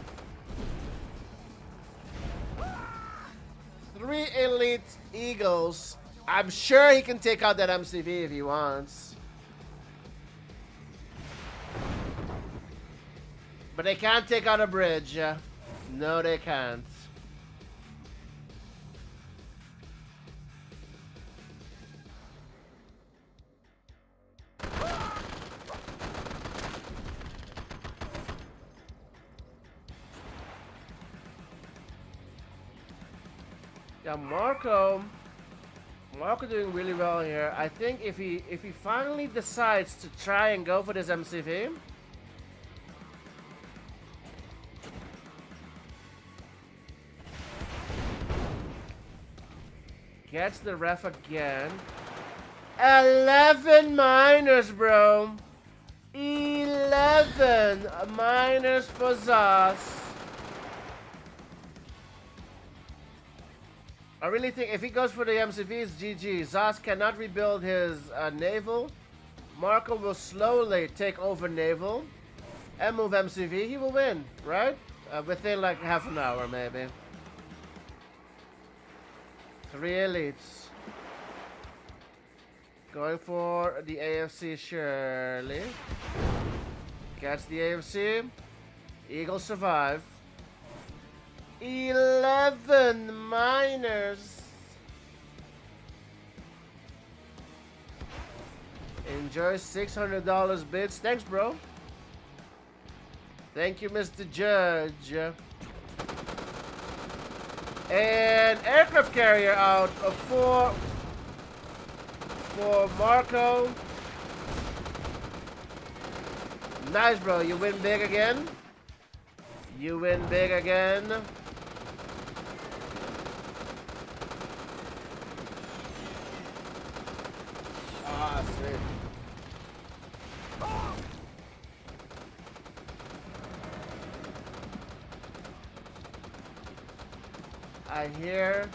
3 elite eagles. I'm sure he can take out that MCV if he wants. But they can't take out a bridge. No, they can't. Yeah, Marko doing really well here. I think if he finally decides to try and go for this MCV, gets the ref again. 11 miners, bro. 11 miners for Zas. I really think if he goes for the MCV, it's GG. Zas cannot rebuild his naval. Marko will slowly take over naval and move MCV. He will win, right? Within like half an hour, maybe. 3 elites. Going for the AFC, surely. Gets the AFC. Eagles survive. 11 miners. Enjoy $600 bids. Thanks, bro. Thank you, Mr. Judge. And aircraft carrier out for Marko. Nice, bro. You win big again. You win big again. Ah, sweet. I hear...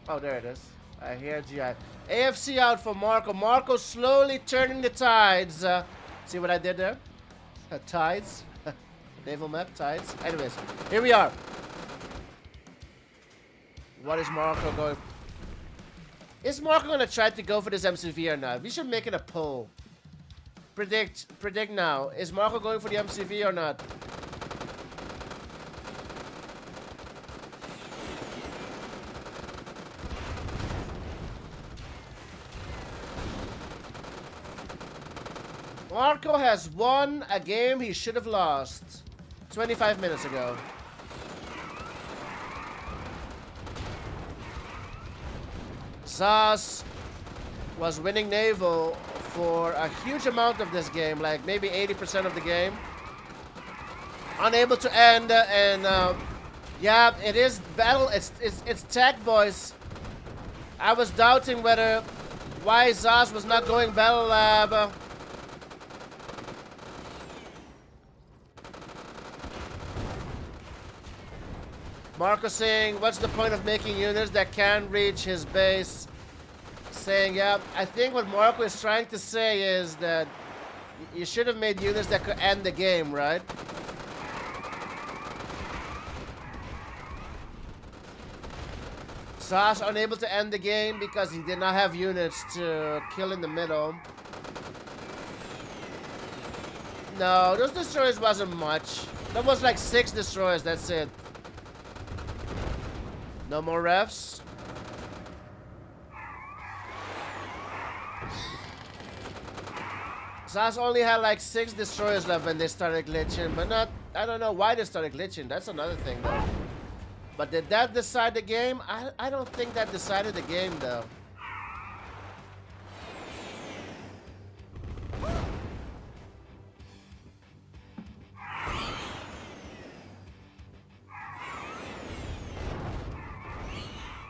Oh, there it is. I hear GI. AFC out for Marko. Marko slowly turning the tides. See what I did there? Tides. Naval map, tides. Anyways, here we are. What is Marko going... Is Marko gonna try to go for this MCV or not? We should make it a poll. Predict now. Is Marko going for the MCV or not? Marko has won a game he should have lost 25 minutes ago. Zhas was winning naval for a huge amount of this game, like maybe 80% of the game. Unable to end, and yeah, it is battle. It's tech, boys. I was doubting why Zhas was not going battle lab. Marko saying, what's the point of making units that can't reach his base? Saying, yeah, I think what Marko is trying to say is that you should have made units that could end the game, right? Zhas unable to end the game because he did not have units to kill in the middle. No, those destroyers wasn't much. That was like 6 destroyers, that's it. No more refs. Zhas only had like 6 destroyers left when they started glitching, but not. I don't know why they started glitching. That's another thing, though. But did that decide the game? I don't think that decided the game, though.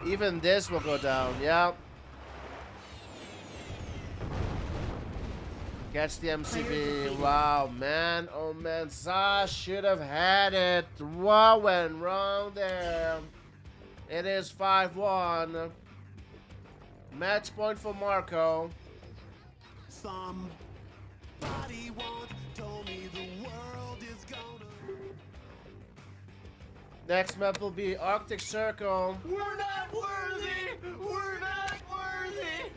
Even this will go down, yeah. Gets the MCV. Wow, man. Oh, man. Zhas should have had it. What went wrong there? It is 5-1. Match point for Marko. Somebody once told me the world is gonna. Next map will be Arctic Circle. We're not worthy! We're not worthy!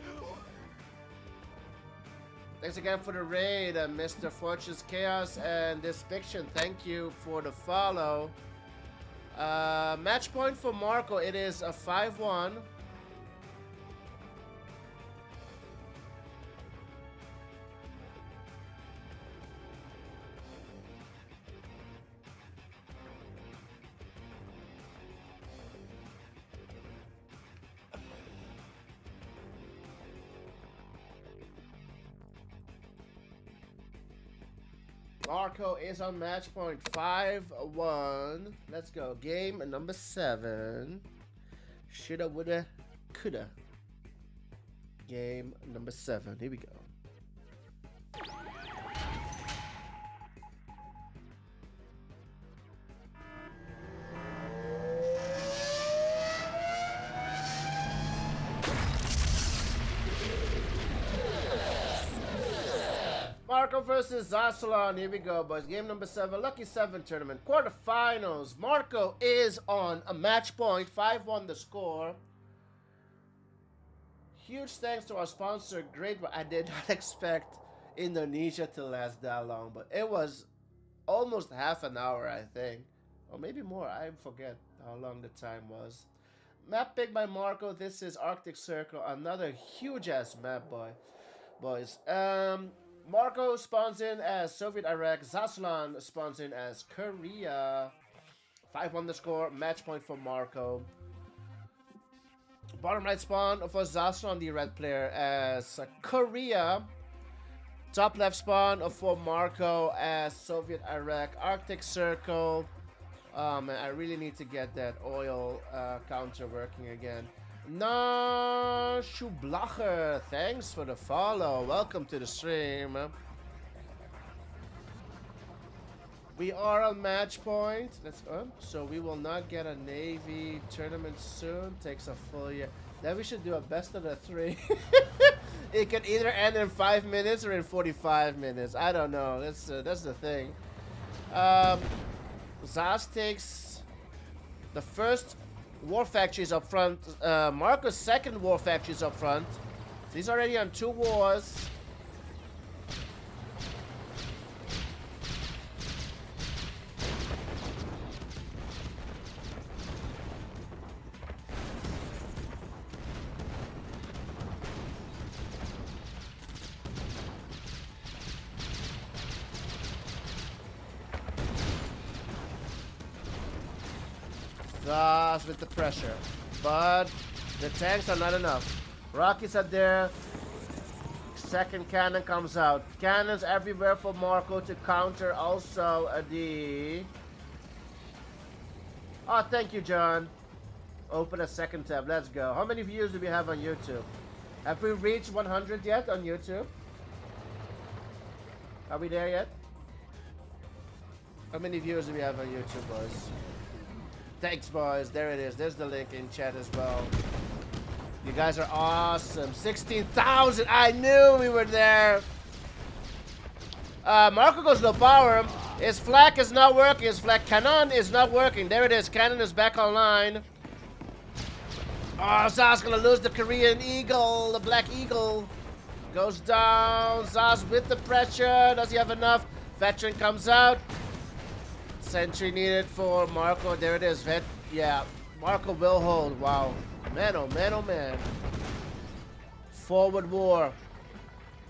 Thanks again for the raid, Mr. Fortune's Chaos and this fiction. Thank you for the follow. Match point for Marko. It is a 5-1. Marko is on match point 5-1. Let's go. Game number 7. Shoulda, woulda, coulda. Game number 7. Here we go. Marko versus Zhasulan. Here we go, boys. Game number 7. Lucky 7 tournament. Quarterfinals. Marko is on a match point. 5-1 the score. Huge thanks to our sponsor. Great. I did not expect Indonesia to last that long, but it was almost half an hour, I think. Or maybe more. I forget how long the time was. Map picked by Marko. This is Arctic Circle. Another huge-ass map, boys. Marko spawns in as Soviet Iraq. Zhasulan spawns in as Korea. 5-1 the score. Match point for Marko. Bottom right spawn for Zhasulan, the red player, as Korea. Top left spawn for Marko as Soviet Iraq. Arctic Circle. Man, I really need to get that oil counter working again. No, Schublacher, thanks for the follow. Welcome to the stream. We are on match point. So we will not get a Navy tournament soon. Takes a full year. Then we should do a best of the 3. It can either end in 5 minutes or in 45 minutes. I don't know. That's the thing. Zhas takes the first war factories up front. Marko's second war factory is up front. So he's already on 2 wars. Zas with the pressure, but the tanks are not enough. Rockets are there. Second cannon comes out. Cannons everywhere for Marko to counter also the... Oh, thank you, John. Open a second tab. Let's go. How many views do we have on YouTube? Have we reached 100 yet on YouTube? Are we there yet? How many views do we have on YouTube, boys? Thanks, boys. There it is. There's the link in chat as well. You guys are awesome. 16,000. I knew we were there. Marko goes low power. His flak is not working. His flak cannon is not working. There it is. Cannon is back online. Oh, Zas gonna lose the Korean eagle. The black eagle goes down. Zas with the pressure. Does he have enough? Veteran comes out. Sentry needed for Marko. There it is. Yeah, Marko will hold. Wow. Man, oh man, oh man. Forward war.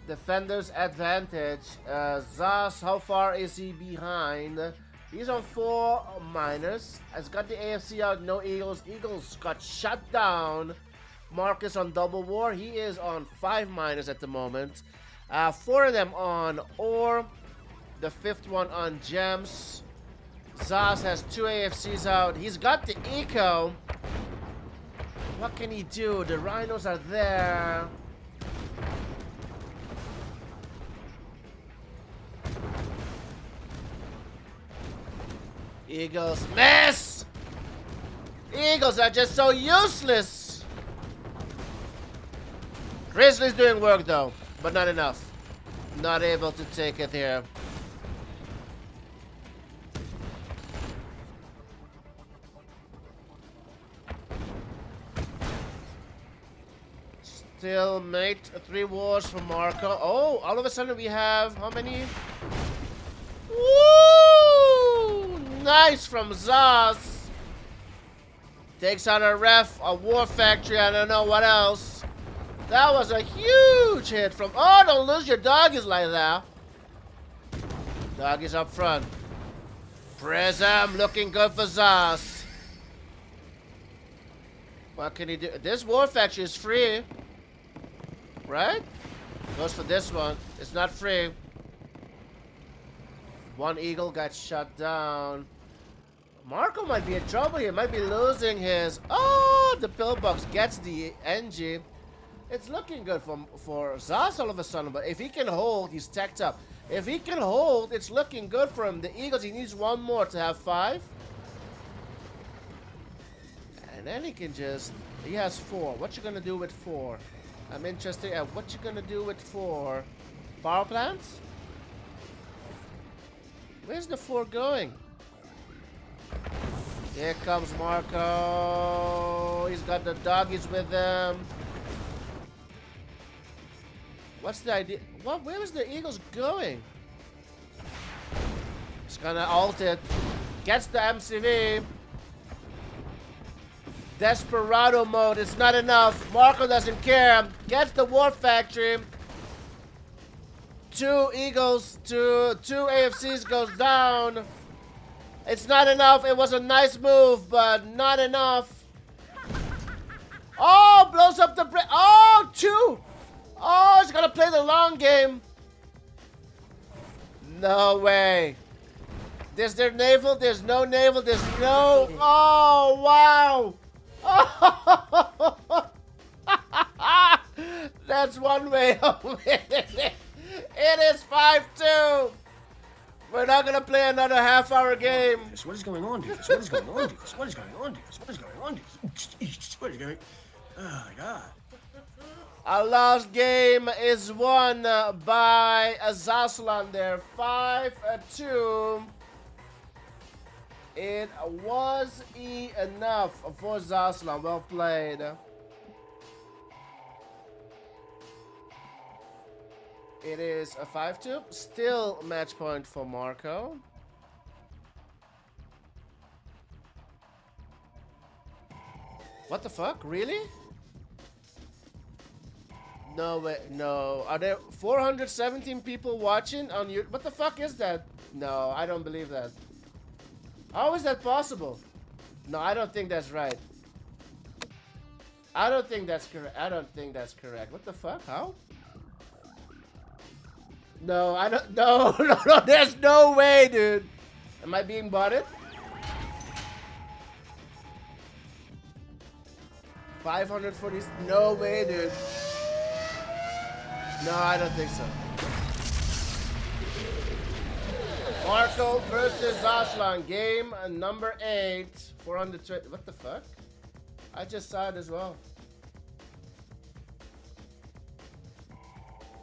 Defenders advantage. Zas, how far is he behind? He's on 4 minus. Has got the AFC out. No Eagles. Eagles got shut down. Marcus on double war. He is on 5 minus at the moment. 4 of them on ore. The 5th one on gems. Zas has 2 AFCs out. He's got the eco. What can he do? The rhinos are there. Eagles miss! Eagles are just so useless. Grizzly's doing work though, but not enough. Not able to take it here. Still mate, 3 wars for Marko. Oh, all of a sudden we have how many? Woo! Nice from Zas. Takes out a ref, a war factory, I don't know what else. That was a huge hit from... Oh, don't lose your doggies like that. Doggies up front. Prism looking good for Zas. What can he do? This war factory is free. Right? Goes for this one. It's not free. 1 eagle got shut down. Marko might be in trouble here. Might be losing his... Oh, the pillbox gets the NG. It's looking good for Zas all of a sudden. But if he can hold, he's teched up. If he can hold, it's looking good for him. The Eagles, he needs 1 more to have 5. And then he can just... He has 4. What you gonna do with 4? I'm interested at what you gonna do with 4. Power plants? Where's the 4 going? Here comes Marko. He's got the doggies with him. What's the idea? What? Where is the Eagles going? He's gonna ult it. Gets the MCV. Desperado mode. It's not enough. Marko doesn't care. Gets the war factory. 2 Eagles to 2 AFCs goes down. It's not enough. It was a nice move, but not enough. Oh, blows up the bridge. Oh, 2. Oh, he's gonna play the long game. No way. There's their naval. There's no naval. There's no. Oh, wow. Oh. That's one way of winning. It is 5-2. We're not gonna play another half-hour game. What is going on, dude? What is going on, dude? What is going on, dude? What is going on, dude? What is going? Oh my God. Our last game is won by Zhasulan there, 5-2. It was enough for Zhasulan. Well played. It is a 5-2. Still match point for Marko. What the fuck? Really? No way. No. Are there 417 people watching on YouTube? What the fuck is that? No, I don't believe that. How is that possible? No, I don't think that's right. I don't think that's correct. I don't think that's correct. What the fuck? How? No, I don't. No, no, no. There's no way, dude. Am I being botted? 540. No way, dude. No, I don't think so. Marko versus Zhasulan. Game number 8. 420. What the fuck? I just saw it as well.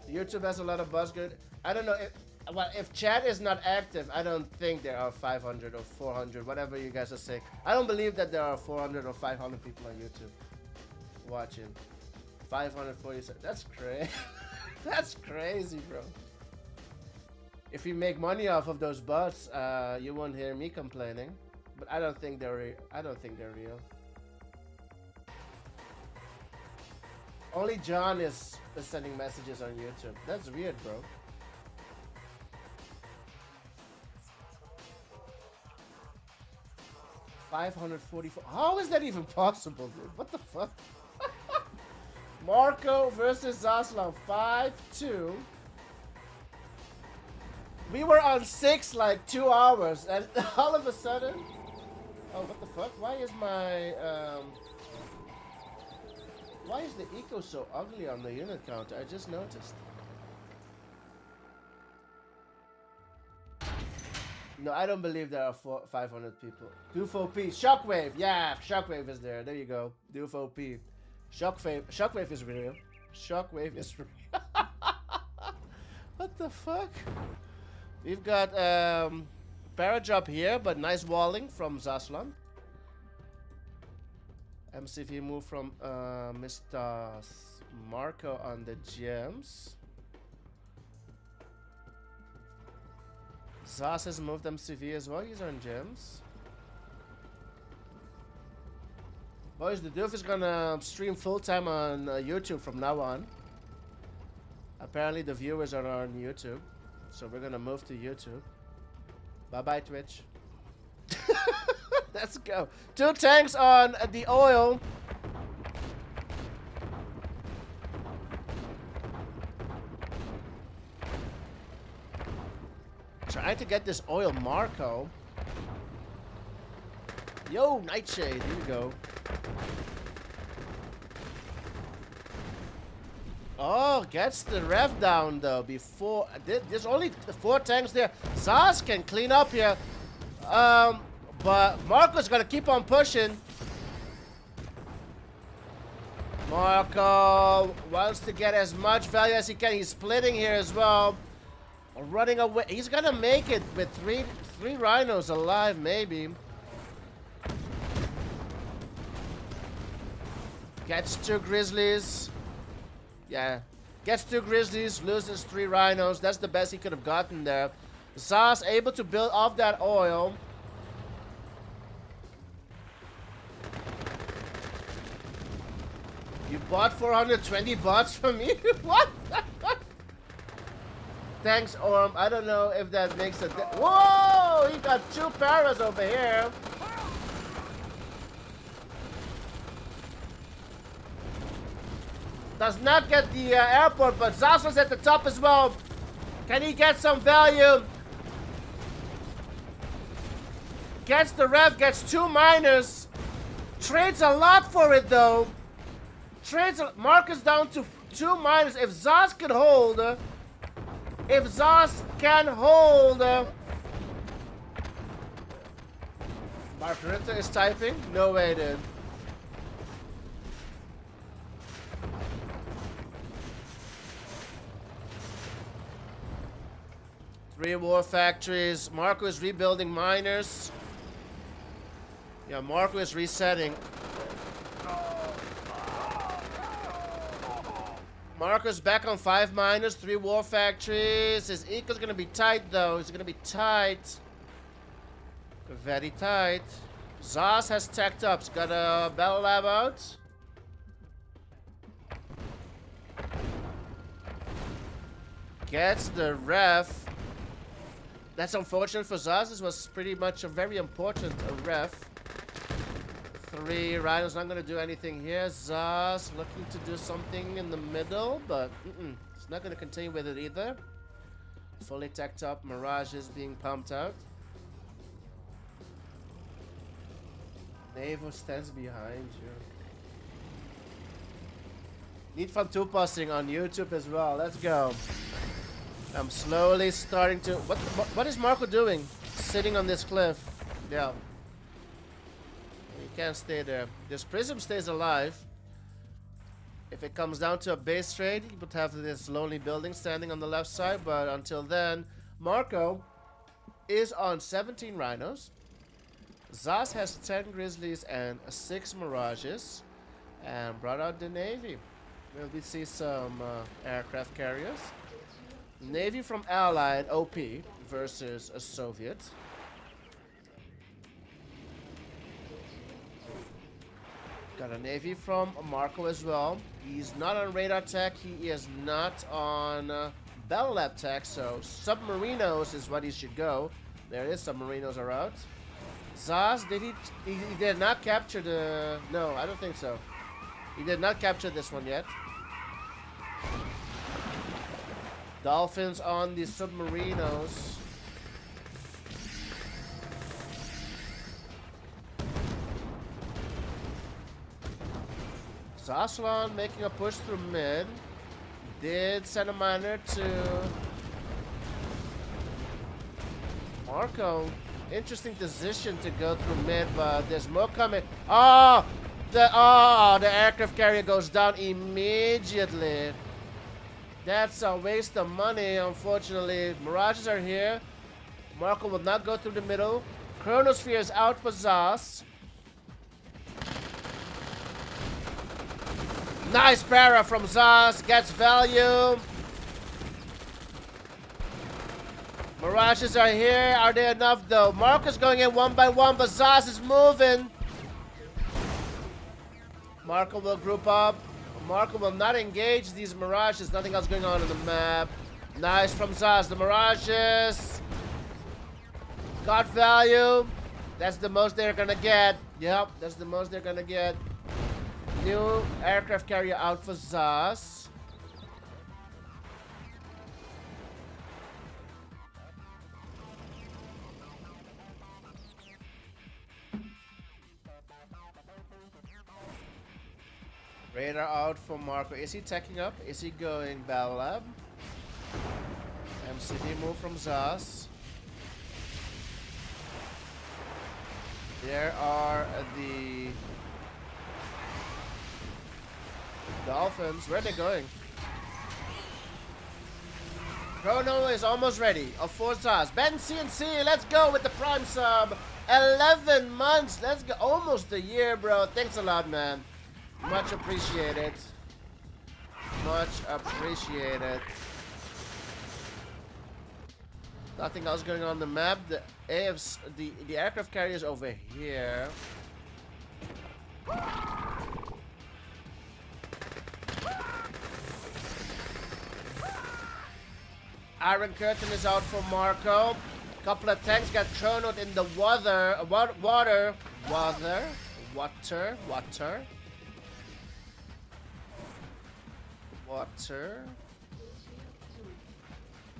YouTube has a lot of buzz. Good. I don't know if, well, if chat is not active, I don't think there are 500 or 400, whatever you guys are saying. I don't believe that there are 400 or 500 people on YouTube watching. 547. That's crazy. That's crazy, bro. If you make money off of those bots, you won't hear me complaining. But I don't think they're real. Only John is sending messages on YouTube. That's weird, bro. $544. How is that even possible, dude? What the fuck? Marko versus Zhasulan. 5-2. We were on 6 like 2 hours, and all of a sudden, oh, what the fuck? Why is my why is the eco so ugly on the unit counter? I just noticed. No, I don't believe there are 500 people. Dufo P. Shockwave. Yeah, Shockwave is there. There you go. Dufo P. Shockwave is real. Shockwave is real. What the fuck? We've got Paradrop here, but nice walling from Zhasulan. MCV move from Mr. Marko on the gems. Zhas has moved MCV as well. He's on gems. Boys, the Doof is gonna stream full time on YouTube from now on. Apparently the viewers are on YouTube, so we're gonna move to YouTube. Bye bye Twitch. Let's go. 2 tanks on the oil. Trying to get this oil, Marko. Yo, Nightshade. Here we go. Oh, gets the rev down though before. There's only 4 tanks there. Zhas can clean up here. But Marko's gonna keep on pushing. Marko wants to get as much value as he can. He's splitting here as well. Running away. He's gonna make it with three rhinos alive, maybe. Gets 2 grizzlies. Yeah. Gets 2 grizzlies, loses 3 rhinos. That's the best he could have gotten there. Zhas able to build off that oil. You bought 420 bots from me? What? Thanks, Orm. I don't know if that makes a whoa! He got 2 paras over here. Does not get the airport, but Zhasulan's at the top as well. Can he get some value? Gets the rev, gets 2 miners. Trades a lot for it though. Marko's down to 2 miners. If Zhas can hold, Margarita is typing? No way, dude. Three war factories. Marko is rebuilding miners. Yeah, Marko is resetting. Marko's back on 5-, 3 war factories. His eco's gonna be tight though. He's gonna be tight. Very tight. Zhas has tacked up. He's got a battle lab out. Gets the ref. That's unfortunate for Zhas. This was pretty much a very important ref. 3. Rhino's not going to do anything here. Zhas looking to do something in the middle, but it's not going to continue with it either. Fully tacked up. Mirage is being pumped out. Navo stands behind you. Need fun 2-passing on YouTube as well. Let's go. I'm slowly starting to... What is Marko doing? Sitting on this cliff. Yeah. He can't stay there. This prism stays alive. If it comes down to a base trade, he would have this lonely building standing on the left side. But until then, Marko is on 17 rhinos. Zhas has 10 grizzlies and 6 mirages. And brought out the navy. We'll see some aircraft carriers. Navy from Allied OP versus a Soviet. Got a Navy from Marko as well. He's not on radar tech. He is not on battle lab tech. So submarinos is what he should go. There it is. Submarinos are out. Zhas, he did not capture the... No, I don't think so. He did not capture this one yet. Dolphins on the submarinos. Zhasulan making a push through mid. Did send a miner to Marko. Interesting decision to go through mid, but there's more coming. Oh, the aircraft carrier goes down immediately. That's a waste of money, unfortunately. Mirages are here. Marko will not go through the middle. Chronosphere is out for Zhas. Nice para from Zhas. Gets value. Mirages are here. Are they enough, though? Marko's going in 1 by 1, but Zhas is moving. Marko will group up. Marko will not engage these mirages. Nothing else going on the map. Nice from Zhas. The mirages got value. That's the most they're gonna get. Yep, that's the most they're gonna get. New aircraft carrier out for Zhas. Radar out for Marko. Is he teching up? Is he going battle lab? MCD move from Zhas. There are the Dolphins. Where are they going? Chrono is almost ready. For Zhas. Ben CNC, let's go with the prime sub. 11 months. Let's go. Almost a year, bro. Thanks a lot, man. Much appreciated. Much appreciated. Nothing else going on the map. The AFs, the aircraft carrier is over here. Iron Curtain is out for Marko. Couple of tanks got chronoed in the water.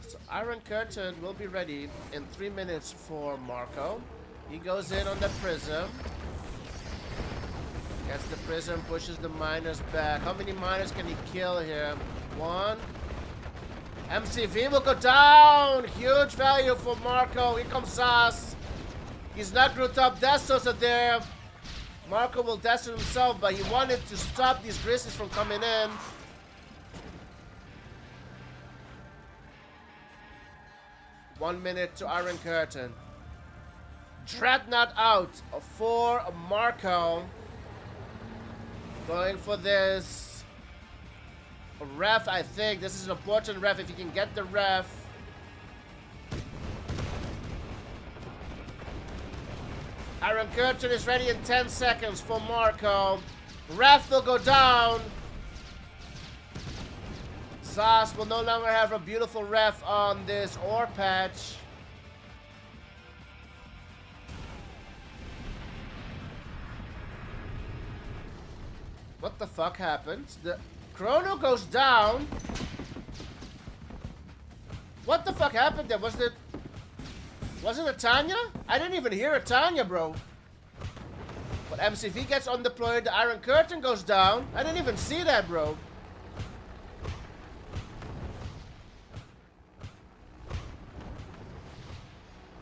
So Iron Curtain will be ready in 3 minutes for Marko. He goes in on the prism. Gets the prism, pushes the miners back. How many miners can he kill here? 1. MCV will go down. Huge value for Marko. Here comes Zhas. He's not grouped up. Destos are there. Marko will Desto himself, but he wanted to stop these grizzlies from coming in. One minute to Iron Curtain. Dreadnought out for Marko. Going for this. Ref, I think. This is an important ref if you can get the ref. Iron Curtain is ready in 10 seconds for Marko. Ref will go down. Zas will no longer have a beautiful ref on this ore patch. What the fuck happened? The chrono goes down. What the fuck happened there? Was it a Tanya? I didn't even hear a Tanya, bro. But MCV gets undeployed, the Iron Curtain goes down. I didn't even see that, bro.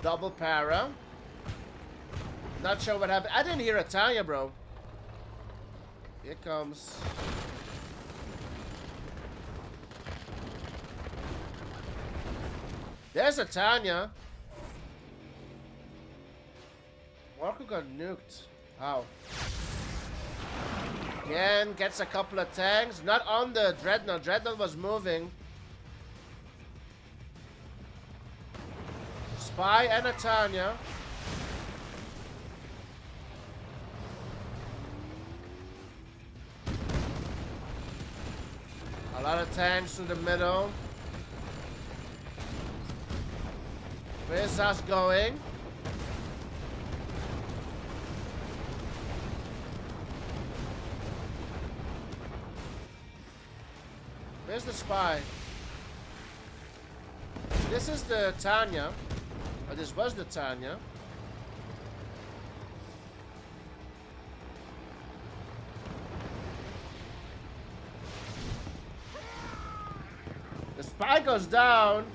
Double para. Not sure what happened. I didn't hear a Tanya, bro. Here comes. There's a Tanya. Marko got nuked. How? Again, gets a couple of tanks. Not on the Dreadnought. Dreadnought was moving. Spy and a Tanya. A lot of tanks through the middle. Where's us going? Where's the spy? This is the Tanya. Or this was the Tanya. The spy goes down.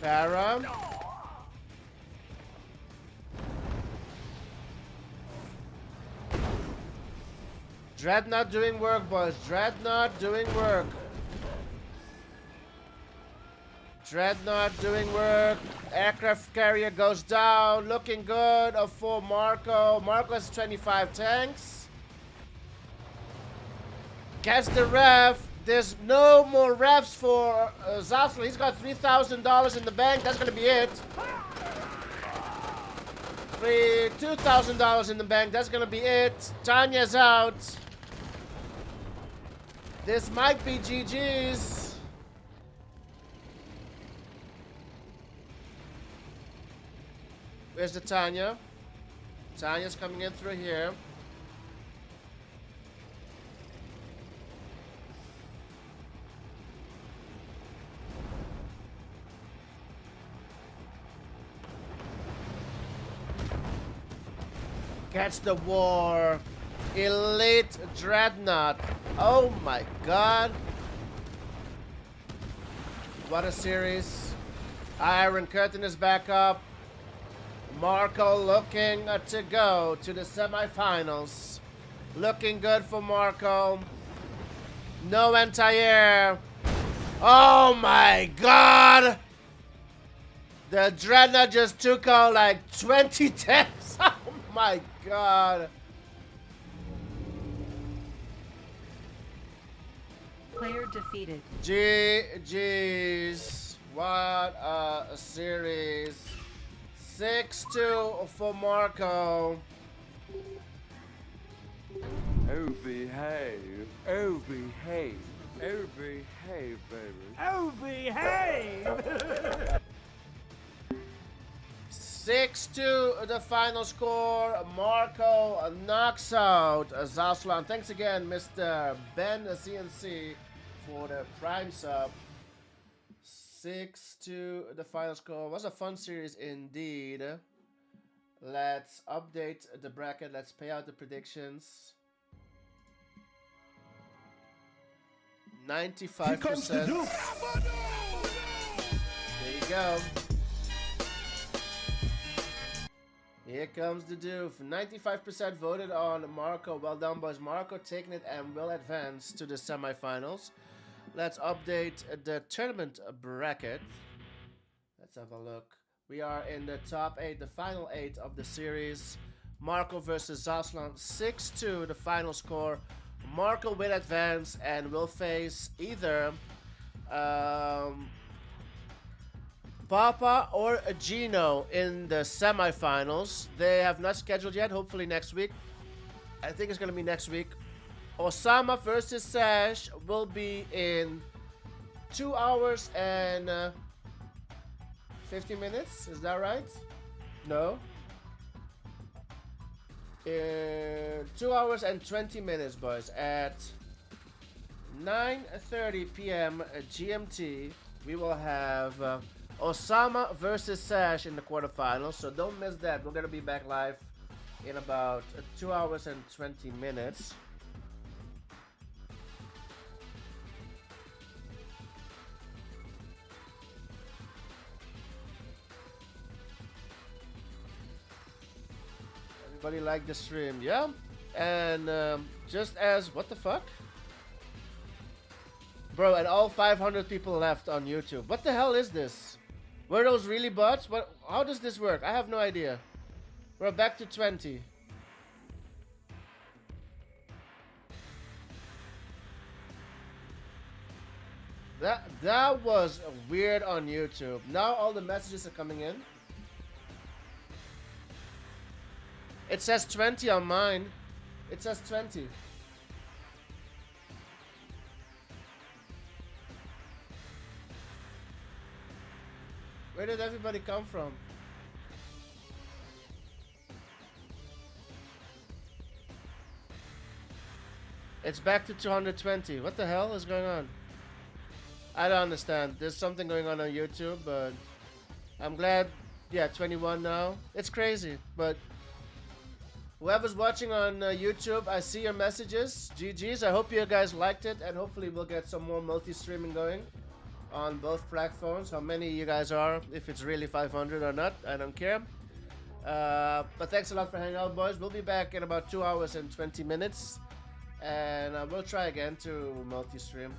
Para. Dreadnought doing work, boys. Dreadnought doing work. Dreadnought doing work. Aircraft carrier goes down. Looking good for Marko. Marko has 25 tanks. Gets the ref. There's no more refs for Zhasulan. He's got $3,000 in the bank. That's going to be it. $2,000 in the bank. That's going to be it. Tanya's out. This might be GG's. Where's the Tanya? Tanya's coming in through here. Catch the war. Elite Dreadnought. Oh my god. What a series. Iron Curtain is back up. Marko looking to go to the semifinals. Looking good for Marko. No anti-air. Oh my god. The Dreadnought just took out like 20 tanks. Oh my god. Player defeated. GG's. What a series. 6-2 for Marko. Oh, behave. Oh, behave. Oh, behave, baby. Oh, behave! 6-2 the final score. Marko knocks out Zhasulan. Thanks again, Mr. Ben CNC, for the prime sub. 6-2 the final score. Was a fun series indeed. Let's update the bracket. Let's pay out the predictions. 95%. There you go. Here comes the doof. 95% voted on Marko. Well done, boys. Marko taking it and will advance to the semifinals. Let's update the tournament bracket. Let's have a look. We are in the top 8, the final 8 of the series. Marko versus Zhasulan, 6-2, the final score. Marko will advance and will face either Papa or Gino in the semifinals. They have not scheduled yet, hopefully next week. I think it's going to be next week. Osama versus Sash will be in 2 hours and 50 minutes. Is that right? No. 2 hours and 20 minutes, boys. At 9:30 p.m. GMT, we will have Osama versus Sash in the quarterfinals. So don't miss that. We're going to be back live in about 2 hours and 20 minutes. Everybody like the stream, yeah? And just as, what the fuck? Bro, and all 500 people left on YouTube. What the hell is this? Were those really bots? What? How does this work? I have no idea. We're back to 20. That was weird on YouTube. Now all the messages are coming in. It says 20 on mine. It says 20. Where did everybody come from? It's back to 220. What the hell is going on? I don't understand. There's something going on YouTube, but I'm glad. Yeah, 21 now. It's crazy, but whoever's watching on YouTube, I see your messages. GG's. I hope you guys liked it, and hopefully we'll get some more multi-streaming going on both platforms. How many you guys are, if it's really 500 or not, I don't care. But thanks a lot for hanging out, boys. We'll be back in about 2 hours and 20 minutes, and we'll try again to multi-stream.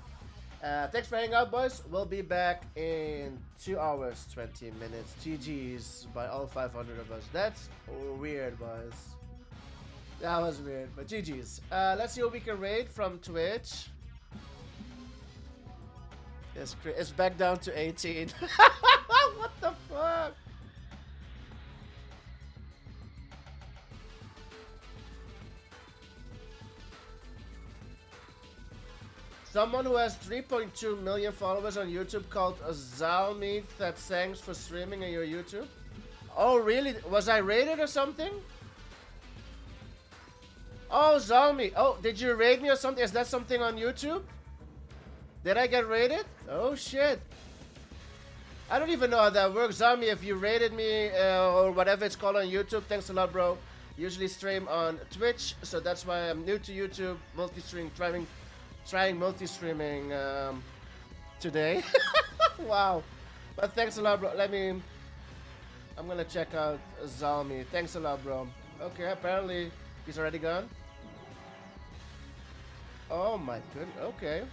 Thanks for hanging out, boys. We'll be back in 2 hours 20 minutes. GG's by all 500 of us. That's weird, boys. That was weird, but GG's. Let's see what we can raid from Twitch. It's back down to 18. What the fuck? Someone who has 3.2 million followers on YouTube called Zalmi that thanks for streaming on your YouTube. Oh, really? Was I raided or something? Oh, Zalmi. Oh, did you raid me or something? Is that something on YouTube? Did I get raided? Oh, shit. I don't even know how that works. Zalmi, if you raided me or whatever it's called on YouTube, thanks a lot, bro. Usually stream on Twitch, so that's why I'm new to YouTube. Multi-stream, trying multi-streaming today. Wow. But thanks a lot, bro. I'm gonna check out Zalmi. Thanks a lot, bro. Okay, apparently he's already gone. Oh my goodness. Okay.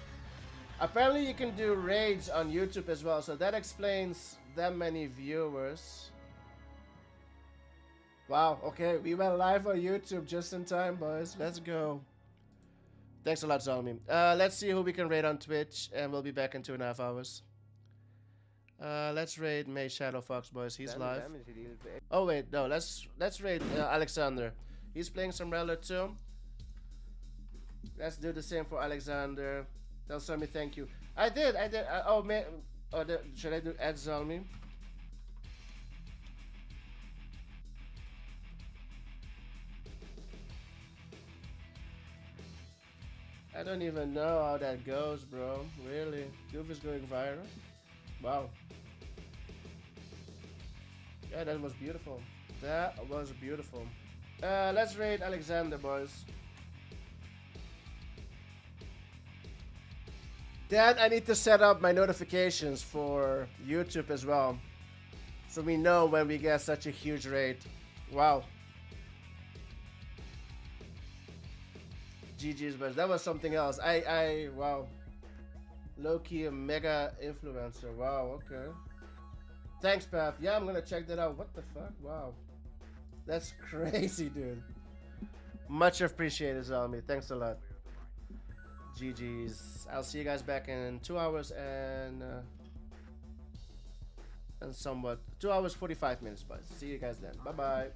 Apparently you can do raids on YouTube as well, so that explains that many viewers. Wow, okay, we went live on YouTube just in time, boys. Let's go. Thanks a lot, Zalmi. Let's see who we can raid on Twitch, and we'll be back in 2.5 hours. Let's raid May Shadow Fox, boys. He's live. Oh wait, no. Let's raid Alexander. He's playing some Reller too. Let's do the same for Alexander. Tell Stormy thank you. I did. Oh man. Oh, should I do add Zalmi? I don't even know how that goes, bro. Really? Goof is going viral? Wow. Yeah, that was beautiful. That was beautiful. Let's raid Alexander, boys. Then I need to set up my notifications for YouTube as well, so we know when we get such a huge raid. Wow. GG's, but that was something else. Wow. Low-key a mega influencer. Wow, okay. Thanks, Path. Yeah, I'm gonna check that out. What the fuck? Wow. That's crazy, dude. Much appreciated, Zalmi. Thanks a lot. GG's. I'll see you guys back in 2 hours and somewhat 2 hours 45 minutes, but see you guys then. Bye bye.